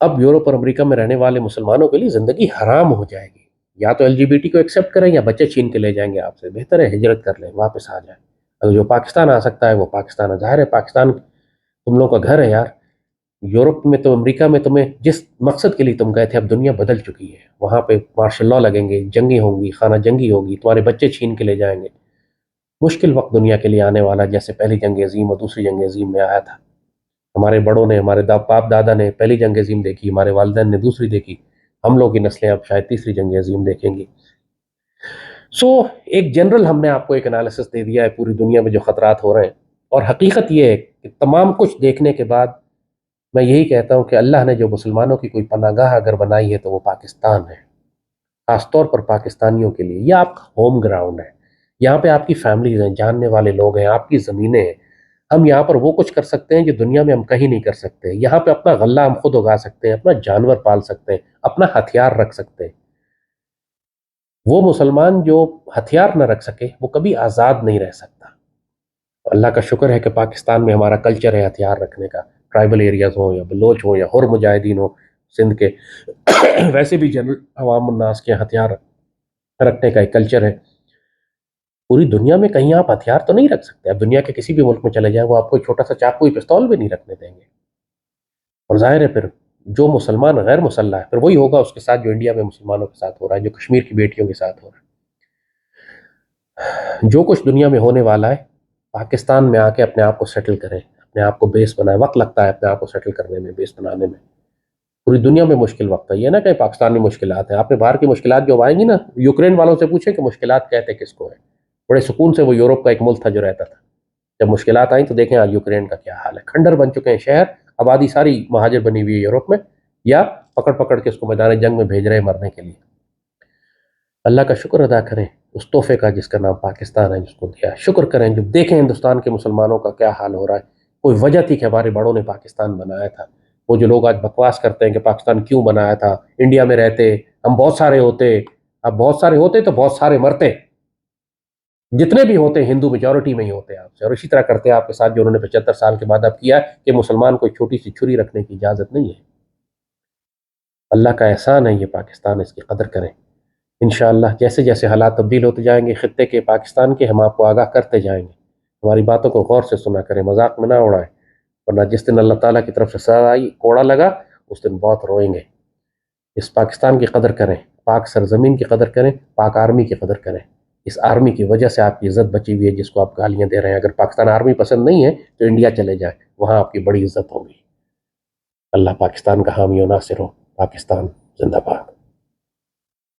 اب یورپ اور امریکہ میں رہنے والے مسلمانوں کے لیے زندگی حرام ہو جائے گی. یا تو LGBT کو ایکسیپٹ کریں یا بچے چھین کے لے جائیں گے آپ سے. بہتر ہے ہجرت کر لیں، واپس آ جائیں. اگر جو پاکستان آ سکتا ہے وہ پاکستان ہے. ظاہر ہے پاکستان تم لوگوں کا گھر ہے یار. یورپ میں تو، امریکہ میں تمہیں جس مقصد کے لیے تم گئے تھے اب دنیا بدل چکی ہے. وہاں پہ مارشل لاء لگیں گے، جنگیں ہوں گی، خانہ جنگی ہوگی، تمہارے بچے چھین کے لے جائیں گے. مشکل وقت دنیا کے لیے آنے والا، جیسے پہلی جنگ عظیم اور دوسری جنگ عظیم میں آیا تھا. ہمارے بڑوں نے، ہمارے باپ دادا نے پہلی جنگ عظیم دیکھی، ہمارے والدین نے دوسری دیکھی. ہم لوگ کی نسلیں اب شاید تیسری جنگ عظیم دیکھیں گی. ایک جنرل ہم نے آپ کو ایک انالیسس دے دیا ہے پوری دنیا میں جو خطرات ہو رہے ہیں. اور حقیقت یہ ہے کہ تمام کچھ دیکھنے کے بعد میں یہی کہتا ہوں کہ اللہ نے جو مسلمانوں کی کوئی پناہ گاہ اگر بنائی ہے تو وہ پاکستان ہے. خاص طور پر پاکستانیوں کے لیے یہ آپ کا ہوم گراؤنڈ ہے. یہاں پہ آپ کی فیملیز ہیں، جاننے والے لوگ ہیں، آپ کی زمینیں ہیں. ہم یہاں پر وہ کچھ کر سکتے ہیں جو دنیا میں ہم کہیں نہیں کر سکتے. یہاں پہ اپنا غلہ ہم خود اگا سکتے ہیں، اپنا جانور پال سکتے ہیں، اپنا ہتھیار رکھ سکتے ہیں. وہ مسلمان جو ہتھیار نہ رکھ سکے وہ کبھی آزاد نہیں رہ سکتا. اللہ کا شکر ہے کہ پاکستان میں ہمارا کلچر ہے ہتھیار رکھنے کا. ٹرائبل ایریاز ہوں یا بلوچ ہوں یا حر مجاہدین ہوں سندھ کے، ویسے بھی جنرل عوام الناس کے ہتھیار رکھنے کا ایک کلچر ہے. پوری دنیا میں کہیں آپ ہتھیار تو نہیں رکھ سکتے. اب دنیا کے کسی بھی ملک میں چلے جائیں وہ آپ کو چھوٹا سا چاقو پستول بھی نہیں رکھنے دیں گے. اور ظاہر ہے پھر جو مسلمان غیر مسلح ہے پھر وہی ہوگا اس کے ساتھ جو انڈیا میں مسلمانوں کے ساتھ ہو رہا ہے، جو کشمیر کی بیٹیوں کے ساتھ ہو رہا ہے. جو کچھ دنیا میں ہونے والا ہے پاکستان میں آ کے اپنے آپ کو سیٹل کریں، اپنے آپ کو بیس بنائیں. وقت لگتا ہے اپنے آپ کو سیٹل کرنے میں، بیس بنانے میں. پوری دنیا میں مشکل وقت ہے. یہ نہ کہ پاکستان میں مشکلات ہیں. آپ نے باہر کی مشکلات جو آئیں گی نا، یوکرین والوں سے پوچھیں کہ مشکلات کہتے کس کو ہے. بڑے سکون سے وہ یورپ کا ایک ملک تھا جو رہتا تھا. جب مشکلات آئیں تو دیکھیں آج یوکرین کا کیا حال ہے. کھنڈر بن چکے ہیں شہر، آبادی ساری مہاجر بنی ہوئی ہے یورپ میں، یا پکڑ پکڑ کے اس کو میدان جنگ میں بھیج رہے ہیں مرنے کے لیے. اللہ کا شکر ادا کریں اس تحفے کا جس کا نام پاکستان ہے، جس کو دیا. شکر کریں جب دیکھیں ہندوستان کے مسلمانوں کا کیا حال ہو رہا ہے. کوئی وجہ تھی کہ ہمارے بڑوں نے پاکستان بنایا تھا. وہ جو لوگ آج بکواس کرتے ہیں کہ پاکستان کیوں بنایا تھا، انڈیا میں رہتے ہم بہت سارے ہوتے. اب بہت سارے ہوتے تو بہت سارے مرتے. جتنے بھی ہوتے ہندو میجورٹی میں ہی ہوتے آپ سے. اور اسی طرح کرتے آپ کے ساتھ جو انہوں نے 75 سال کے بعد اب کیا کہ مسلمان کو چھوٹی سی چھری رکھنے کی اجازت نہیں ہے. اللہ کا احسان ہے یہ پاکستان، اس کی قدر کریں. انشاءاللہ جیسے جیسے حالات تبدیل ہوتے جائیں گے خطے کے پاکستان کے، ہم آپ کو آگاہ کرتے جائیں گے. ہماری باتوں کو غور سے سنا کریں، مذاق میں نہ اڑائیں. ورنہ جس دن اللہ تعالیٰ کی طرف سے سزا آئی، کوڑا لگا، اس دن بہت روئیں گے. اس پاکستان کی قدر کریں، پاک سرزمین کی قدر کریں، پاک آرمی کی قدر کریں. اس آرمی کی وجہ سے آپ کی عزت بچی ہوئی ہے جس کو آپ گالیاں دے رہے ہیں. اگر پاکستان آرمی پسند نہیں ہے تو انڈیا چلے جائیں، وہاں آپ کی بڑی عزت ہوگی. اللہ پاکستان کا حامی و ناصر ہو. پاکستان زندہ باد.